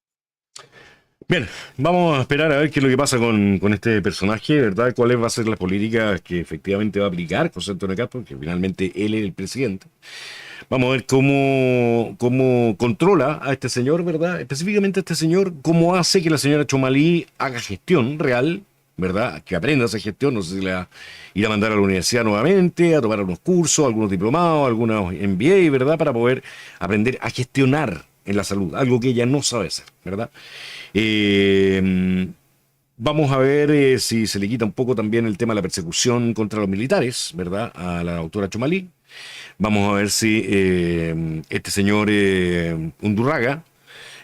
Bien, vamos a esperar a ver qué es lo que pasa con este personaje, ¿verdad? ¿Cuál va a ser la política que efectivamente va a aplicar José Antonio Caz? Porque finalmente él es el presidente. Vamos a ver cómo controla a este señor, ¿verdad? Específicamente a este señor, cómo hace que la señora Chomalí haga gestión real, ¿verdad? Que aprenda esa gestión, no sé si le va a ir a mandar a la universidad nuevamente, a tomar unos cursos, algunos diplomados, algunos MBA, ¿verdad? Para poder aprender a gestionar en la salud, algo que ella no sabe hacer, ¿verdad? Vamos a ver si se le quita un poco también el tema de la persecución contra los militares, ¿verdad? A la doctora Chomalí. Vamos a ver si este señor Undurraga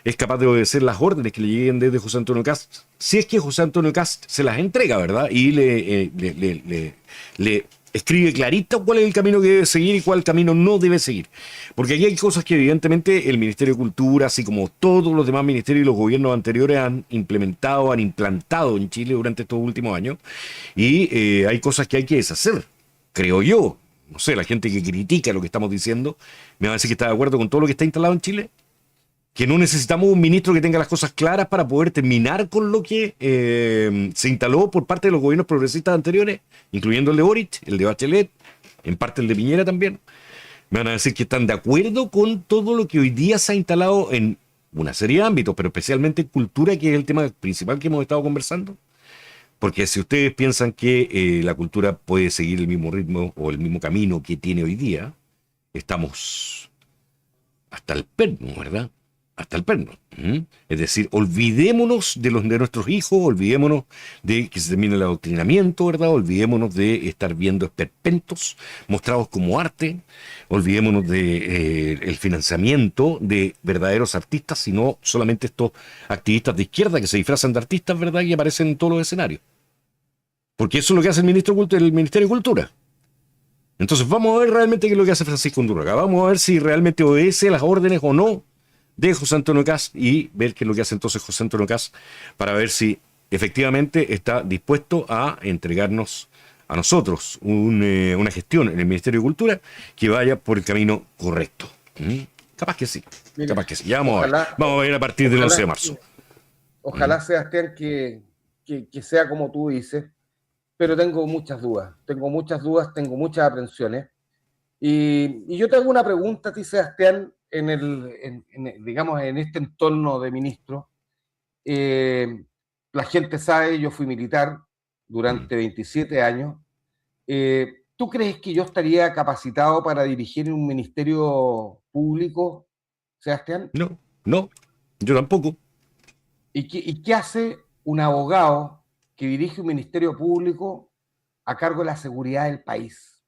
es capaz de obedecer las órdenes que le lleguen desde José Antonio Cast. Si es que José Antonio Cast se las entrega, ¿verdad? Y le escribe clarito cuál es el camino que debe seguir y cuál camino no debe seguir. Porque aquí hay cosas que evidentemente el Ministerio de Cultura, así como todos los demás ministerios y los gobiernos anteriores han implementado, han implantado en Chile durante estos últimos años. Y hay cosas que hay que deshacer, creo yo. No sé, la gente que critica lo que estamos diciendo me va a decir que está de acuerdo con todo lo que está instalado en Chile. Que no necesitamos un ministro que tenga las cosas claras para poder terminar con lo que se instaló por parte de los gobiernos progresistas anteriores, incluyendo el de Boric, el de Bachelet, en parte el de Piñera también. Me van a decir que están de acuerdo con todo lo que hoy día se ha instalado en una serie de ámbitos, pero especialmente en cultura, que es el tema principal que hemos estado conversando. Porque si ustedes piensan que la cultura puede seguir el mismo ritmo o el mismo camino que tiene hoy día, estamos hasta el perno, ¿verdad? Hasta el perno. Es decir, olvidémonos de nuestros hijos, olvidémonos de que se termine el adoctrinamiento, ¿verdad? Olvidémonos de estar viendo esperpentos mostrados como arte, olvidémonos de el financiamiento de verdaderos artistas, sino solamente estos activistas de izquierda que se disfrazan de artistas, ¿verdad? Y aparecen en todos los escenarios. Porque eso es lo que hace el Ministerio de Cultura. Entonces vamos a ver realmente qué es lo que hace Francisco Undurraga. Vamos a ver si realmente obedece las órdenes o no de José Antonio Caz y ver qué es lo que hace entonces José Antonio Caz para ver si efectivamente está dispuesto a entregarnos a nosotros una gestión en el Ministerio de Cultura que vaya por el camino correcto. Capaz que sí, Mira, capaz que sí. Ya ojalá, vamos a ver a partir del 11 de marzo. Ojalá, Sebastián, que sea como tú dices, pero tengo muchas dudas, tengo muchas aprensiones. Y yo te hago una pregunta a ti, Sebastián, digamos, en este entorno de ministro. La gente sabe, yo fui militar durante 27 años. ¿Tú crees que yo estaría capacitado para dirigir un ministerio público, Sebastián? No, no, yo tampoco. ¿Y qué hace un abogado que dirige un ministerio público a cargo de la seguridad del país?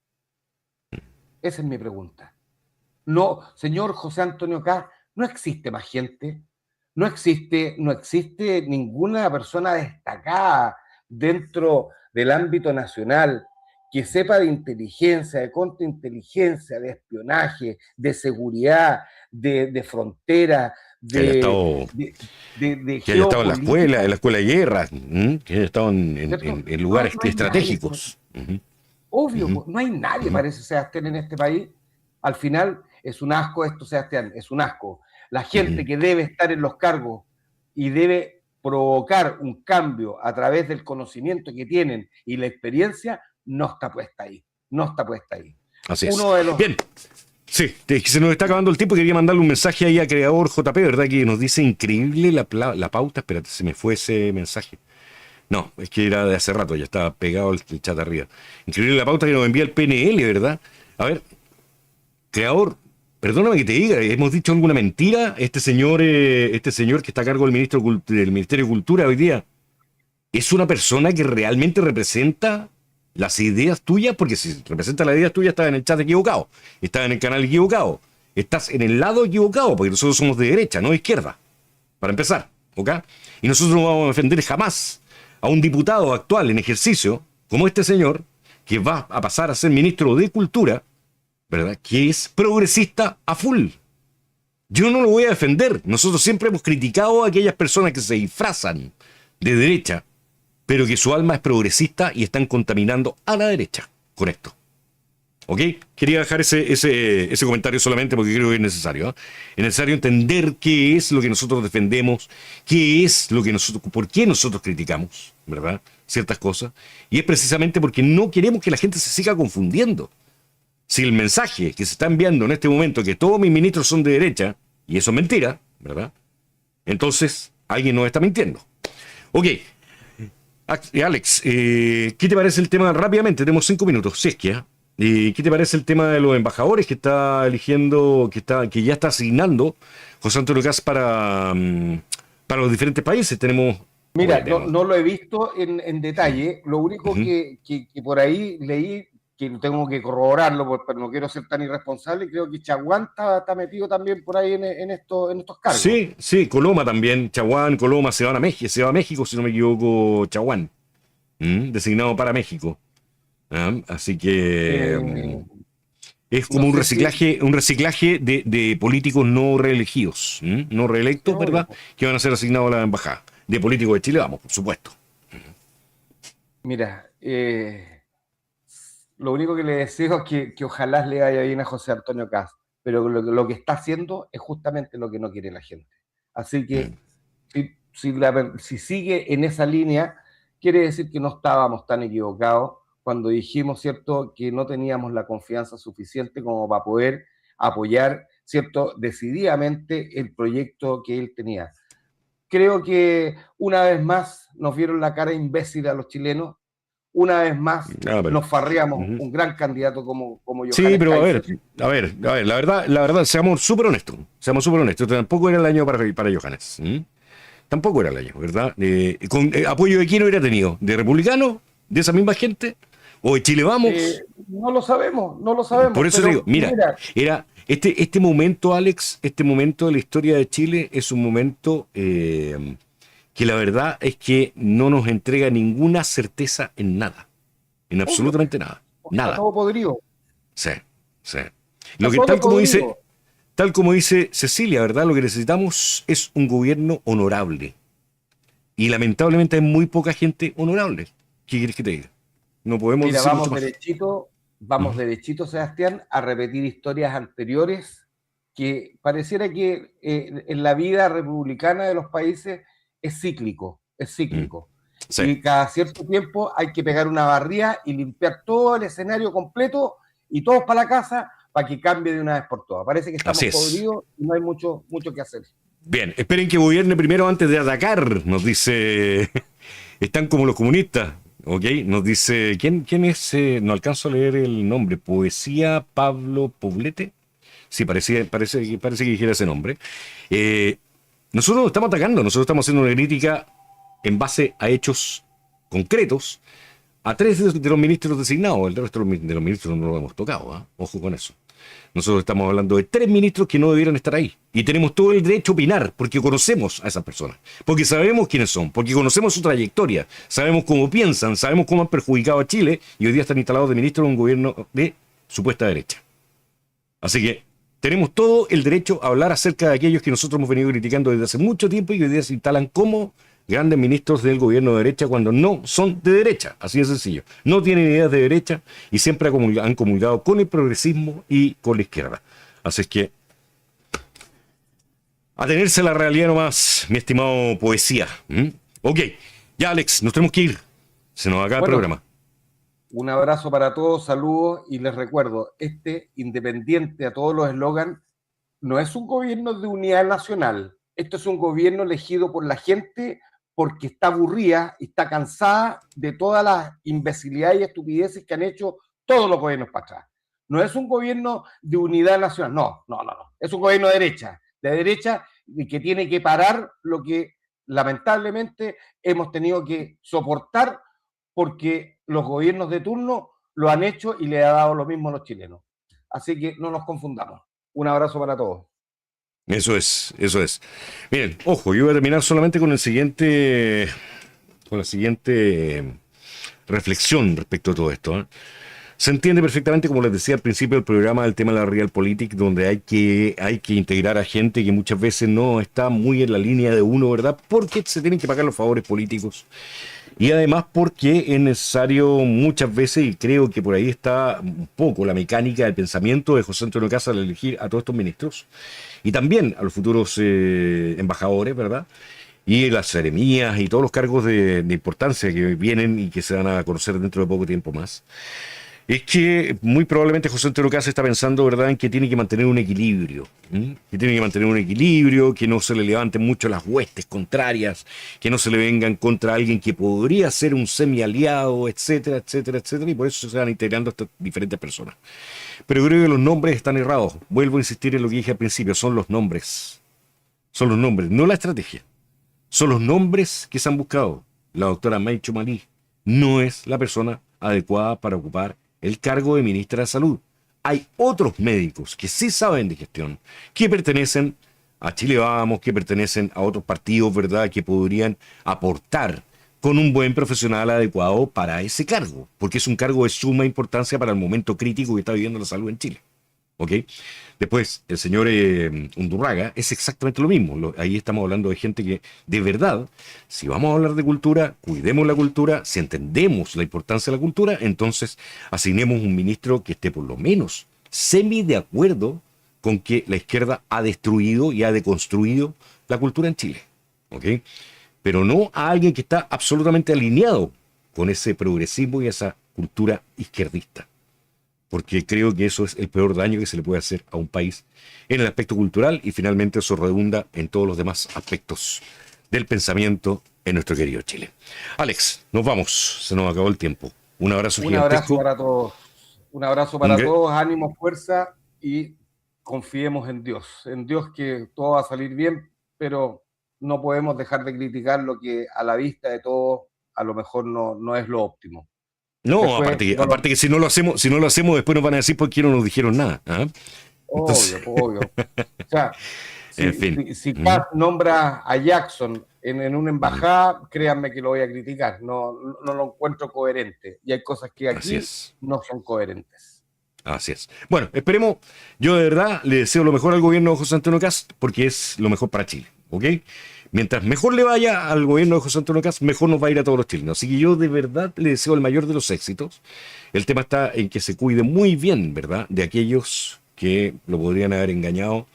Esa es mi pregunta. No, señor José Antonio Caz, no existe más gente, no existe ninguna persona destacada dentro del ámbito nacional que sepa de inteligencia, de contrainteligencia, de espionaje, de seguridad, de frontera, Que haya estado, que haya estado en la escuela de guerra, que haya estado en lugares estratégicos. Obvio, no hay nadie, parece, Sebastián, en este país. Al final es un asco esto, Sebastián, es un asco. La gente que debe estar en los cargos y debe provocar un cambio a través del conocimiento que tienen y la experiencia, no está puesta ahí. No está puesta ahí. Así es. Bien. Sí, se nos está acabando el tiempo. Quería mandarle un mensaje ahí a Creador JP, ¿verdad? Que nos dice increíble la pauta. Espérate, se me fue ese mensaje. No, es que era de hace rato, ya estaba pegado el chat arriba. Increíble la pauta que nos envía el PNL, ¿verdad? A ver, Creador, perdóname que te diga, ¿hemos dicho alguna mentira? Este señor que está a cargo del Ministerio de Cultura hoy día, ¿es una persona que realmente representa las ideas tuyas? Porque si representa las ideas tuyas, estás en el chat equivocado, estás en el canal equivocado, estás en el lado equivocado, porque nosotros somos de derecha, no de izquierda, para empezar, ¿ok? Y nosotros no vamos a defender jamás a un diputado actual en ejercicio, como este señor, que va a pasar a ser ministro de Cultura, ¿verdad? Que es progresista a full. Yo no lo voy a defender. Nosotros siempre hemos criticado a aquellas personas que se disfrazan de derecha, pero que su alma es progresista y están contaminando a la derecha con esto. ¿Ok? Quería dejar ese comentario solamente porque creo que es necesario. Es necesario entender qué es lo que nosotros defendemos, qué es lo que por qué nosotros criticamos, ¿verdad? Ciertas cosas. Y es precisamente porque no queremos que la gente se siga confundiendo. Si el mensaje que se está enviando en este momento, que todos mis ministros son de derecha, y eso es mentira, ¿verdad? Entonces, alguien nos está mintiendo. Ok. Alex, ¿qué te parece el tema? Rápidamente, tenemos 5 minutos, si es que, ¿qué te parece el tema de los embajadores que está eligiendo, que ya está asignando José Antonio Kast para los diferentes países? Mira, no lo he visto en detalle. Lo único que por ahí leí, que tengo que corroborarlo, pero no quiero ser tan irresponsable, creo que Chaguán está metido también por ahí en estos cargos. Sí, Coloma también. Chaguán, Coloma se va a México, si no me equivoco, Chaguán. Designado para México. Así que es como un reciclaje de políticos no reelegidos, no reelectos, ¿verdad? Que van a ser asignados a la embajada. De políticos de Chile, vamos, por supuesto. Mira, lo único que le deseo es que ojalá le vaya bien a José Antonio Kast, pero lo que está haciendo es justamente lo que no quiere la gente. Así que si sigue en esa línea, quiere decir que no estábamos tan equivocados cuando dijimos, ¿cierto?, que no teníamos la confianza suficiente como para poder apoyar, ¿cierto?, decididamente el proyecto que él tenía. Creo que una vez más nos vieron la cara imbécil a los chilenos. Una vez más nos farreamos un gran candidato como Johannes Sí, pero Kaiser. a ver, la verdad, seamos súper honestos. Tampoco era el año para Johannes. Tampoco era el año, ¿verdad? ¿Apoyo de quién hubiera tenido? ¿De republicano? ¿De esa misma gente? ¿O de Chile Vamos? No lo sabemos. Por eso te digo, mira, era este momento, Alex, este momento de la historia de Chile es un momento que la verdad es que no nos entrega ninguna certeza en nada. En absolutamente nada. Nada. Todo podrido. Sí. Tal como dice Cecilia, ¿verdad? Lo que necesitamos es un gobierno honorable. Y lamentablemente hay muy poca gente honorable. ¿Qué quieres que te diga? No podemos decir mucho más. Vamos derechito, Sebastián, a repetir historias anteriores que pareciera que en la vida republicana de los países es cíclico. Sí. Y cada cierto tiempo hay que pegar una barrida y limpiar todo el escenario completo y todos para la casa para que cambie de una vez por todas. Parece que estamos podridos y no hay mucho que hacer. Bien, esperen que gobierne primero antes de atacar, nos dice. Están como los comunistas. Ok, nos dice, ¿quién es? No alcanzo a leer el nombre. Poesía Pablo Poblete. Sí, parece que dijera ese nombre. Nosotros no estamos atacando, nosotros estamos haciendo una crítica en base a hechos concretos a 3 de los ministros designados. El resto de los ministros no lo hemos tocado, ojo con eso. Nosotros estamos hablando de 3 ministros que no debieran estar ahí. Y tenemos todo el derecho a opinar, porque conocemos a esas personas. Porque sabemos quiénes son, porque conocemos su trayectoria. Sabemos cómo piensan, sabemos cómo han perjudicado a Chile. Y hoy día están instalados de ministros en un gobierno de supuesta derecha. Así que tenemos todo el derecho a hablar acerca de aquellos que nosotros hemos venido criticando desde hace mucho tiempo y que hoy día se instalan como grandes ministros del gobierno de derecha cuando no son de derecha, así de sencillo. No tienen ideas de derecha y siempre han comulgado con el progresismo y con la izquierda. Así es que atenerse a la realidad nomás, mi estimado Poesía. Ok, ya Alex, nos tenemos que ir. Se nos acaba el programa. Un abrazo para todos, saludos y les recuerdo, independiente a todos los eslogans, no es un gobierno de unidad nacional. Esto es un gobierno elegido por la gente porque está aburrida y está cansada de todas las imbecilidades y estupideces que han hecho todos los gobiernos para atrás. No es un gobierno de unidad nacional, no. Es un gobierno de derecha y que tiene que parar lo que lamentablemente hemos tenido que soportar porque los gobiernos de turno lo han hecho y le ha dado lo mismo a los chilenos. Así que no nos confundamos. Un abrazo para todos. Eso es. Miren, ojo, yo voy a terminar solamente con la siguiente reflexión respecto a todo esto. Se entiende perfectamente, como les decía al principio del programa, el tema de la realpolitik, donde hay que integrar a gente que muchas veces no está muy en la línea de uno, ¿verdad? Porque se tienen que pagar los favores políticos. Y además porque es necesario muchas veces, y creo que por ahí está un poco la mecánica del pensamiento de José Antonio Caz al elegir a todos estos ministros, y también a los futuros embajadores, ¿verdad? Y las seremías y todos los cargos de importancia que vienen y que se van a conocer dentro de poco tiempo más. Es que muy probablemente José Antonio Caz está pensando, ¿verdad?, en que tiene que mantener un equilibrio. Que tiene que mantener un equilibrio, que no se le levanten mucho las huestes contrarias, que no se le vengan contra alguien que podría ser un semi-aliado, etcétera, etcétera, etcétera, y por eso se van integrando estas diferentes personas. Pero creo que los nombres están errados. Vuelvo a insistir en lo que dije al principio, son los nombres. Son los nombres, no la estrategia. Son los nombres que se han buscado. La doctora Maicho Malí no es la persona adecuada para ocupar el cargo de ministra de Salud. Hay otros médicos que sí saben de gestión, que pertenecen a Chile Vamos, que pertenecen a otros partidos, ¿verdad?, que podrían aportar con un buen profesional adecuado para ese cargo, porque es un cargo de suma importancia para el momento crítico que está viviendo la salud en Chile. ¿Ok? Después, el señor Undurraga es exactamente lo mismo. Ahí estamos hablando de gente que, de verdad, si vamos a hablar de cultura, cuidemos la cultura. Si entendemos la importancia de la cultura, entonces asignemos un ministro que esté por lo menos semi de acuerdo con que la izquierda ha destruido y ha deconstruido la cultura en Chile. ¿Ok? Pero no a alguien que está absolutamente alineado con ese progresismo y esa cultura izquierdista. Porque creo que eso es el peor daño que se le puede hacer a un país en el aspecto cultural, y finalmente eso redunda en todos los demás aspectos del pensamiento en nuestro querido Chile. Alex, nos vamos, se nos acabó el tiempo. Un abrazo gigantesco. Un abrazo para todos. Un abrazo para todos, ánimo, fuerza, y confiemos en Dios que todo va a salir bien, pero no podemos dejar de criticar lo que a la vista de todos a lo mejor no es lo óptimo. No, después, aparte que si no lo hacemos después nos van a decir por qué no nos dijeron nada. Obvio. O sea, en fin. Si Caz nombra a Jackson en una embajada, créanme que lo voy a criticar. No lo encuentro coherente. Y hay cosas que aquí no son coherentes. Así es. Bueno, esperemos. Yo de verdad le deseo lo mejor al gobierno de José Antonio Caz, porque es lo mejor para Chile. ¿Ok? Mientras mejor le vaya al gobierno de José Antonio Caz, mejor nos va a ir a todos los chilenos. Así que yo de verdad le deseo el mayor de los éxitos. El tema está en que se cuide muy bien, ¿verdad?, de aquellos que lo podrían haber engañado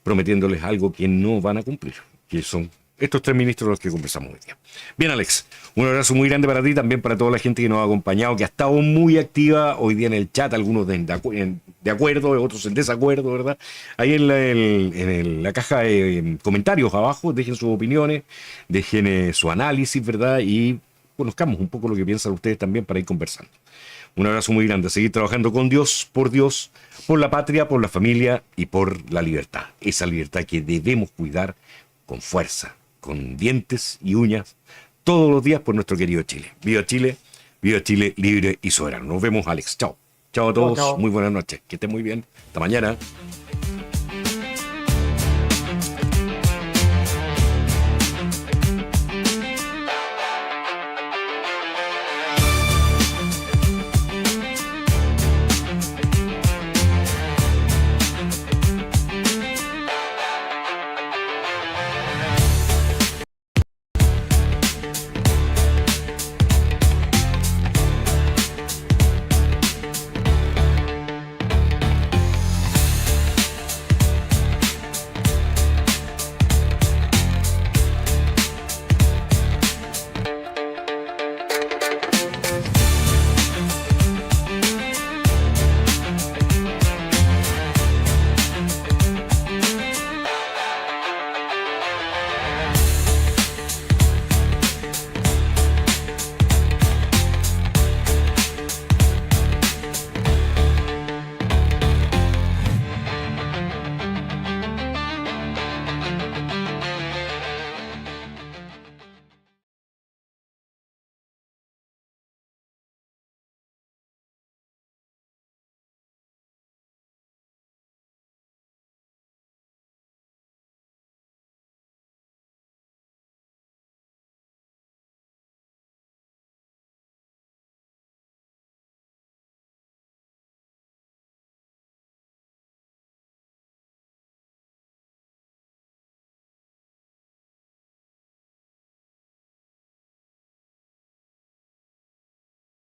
prometiéndoles algo que no van a cumplir, que son estos tres ministros de los que conversamos hoy día. Bien, Alex, un abrazo muy grande para ti, también para toda la gente que nos ha acompañado, que ha estado muy activa hoy día en el chat, algunos de acuerdo, otros en desacuerdo, ¿verdad? Ahí en la caja de comentarios abajo, dejen sus opiniones, dejen su análisis, ¿verdad? Y conozcamos un poco lo que piensan ustedes también para ir conversando. Un abrazo muy grande, seguir trabajando con Dios, por la patria, por la familia y por la libertad. Esa libertad que debemos cuidar con fuerza, con dientes y uñas, todos los días por nuestro querido Chile. Viva Chile libre y soberano. Nos vemos, Alex. Chao. Chao a todos. Chao. Muy buenas noches. Que estén muy bien. Hasta mañana.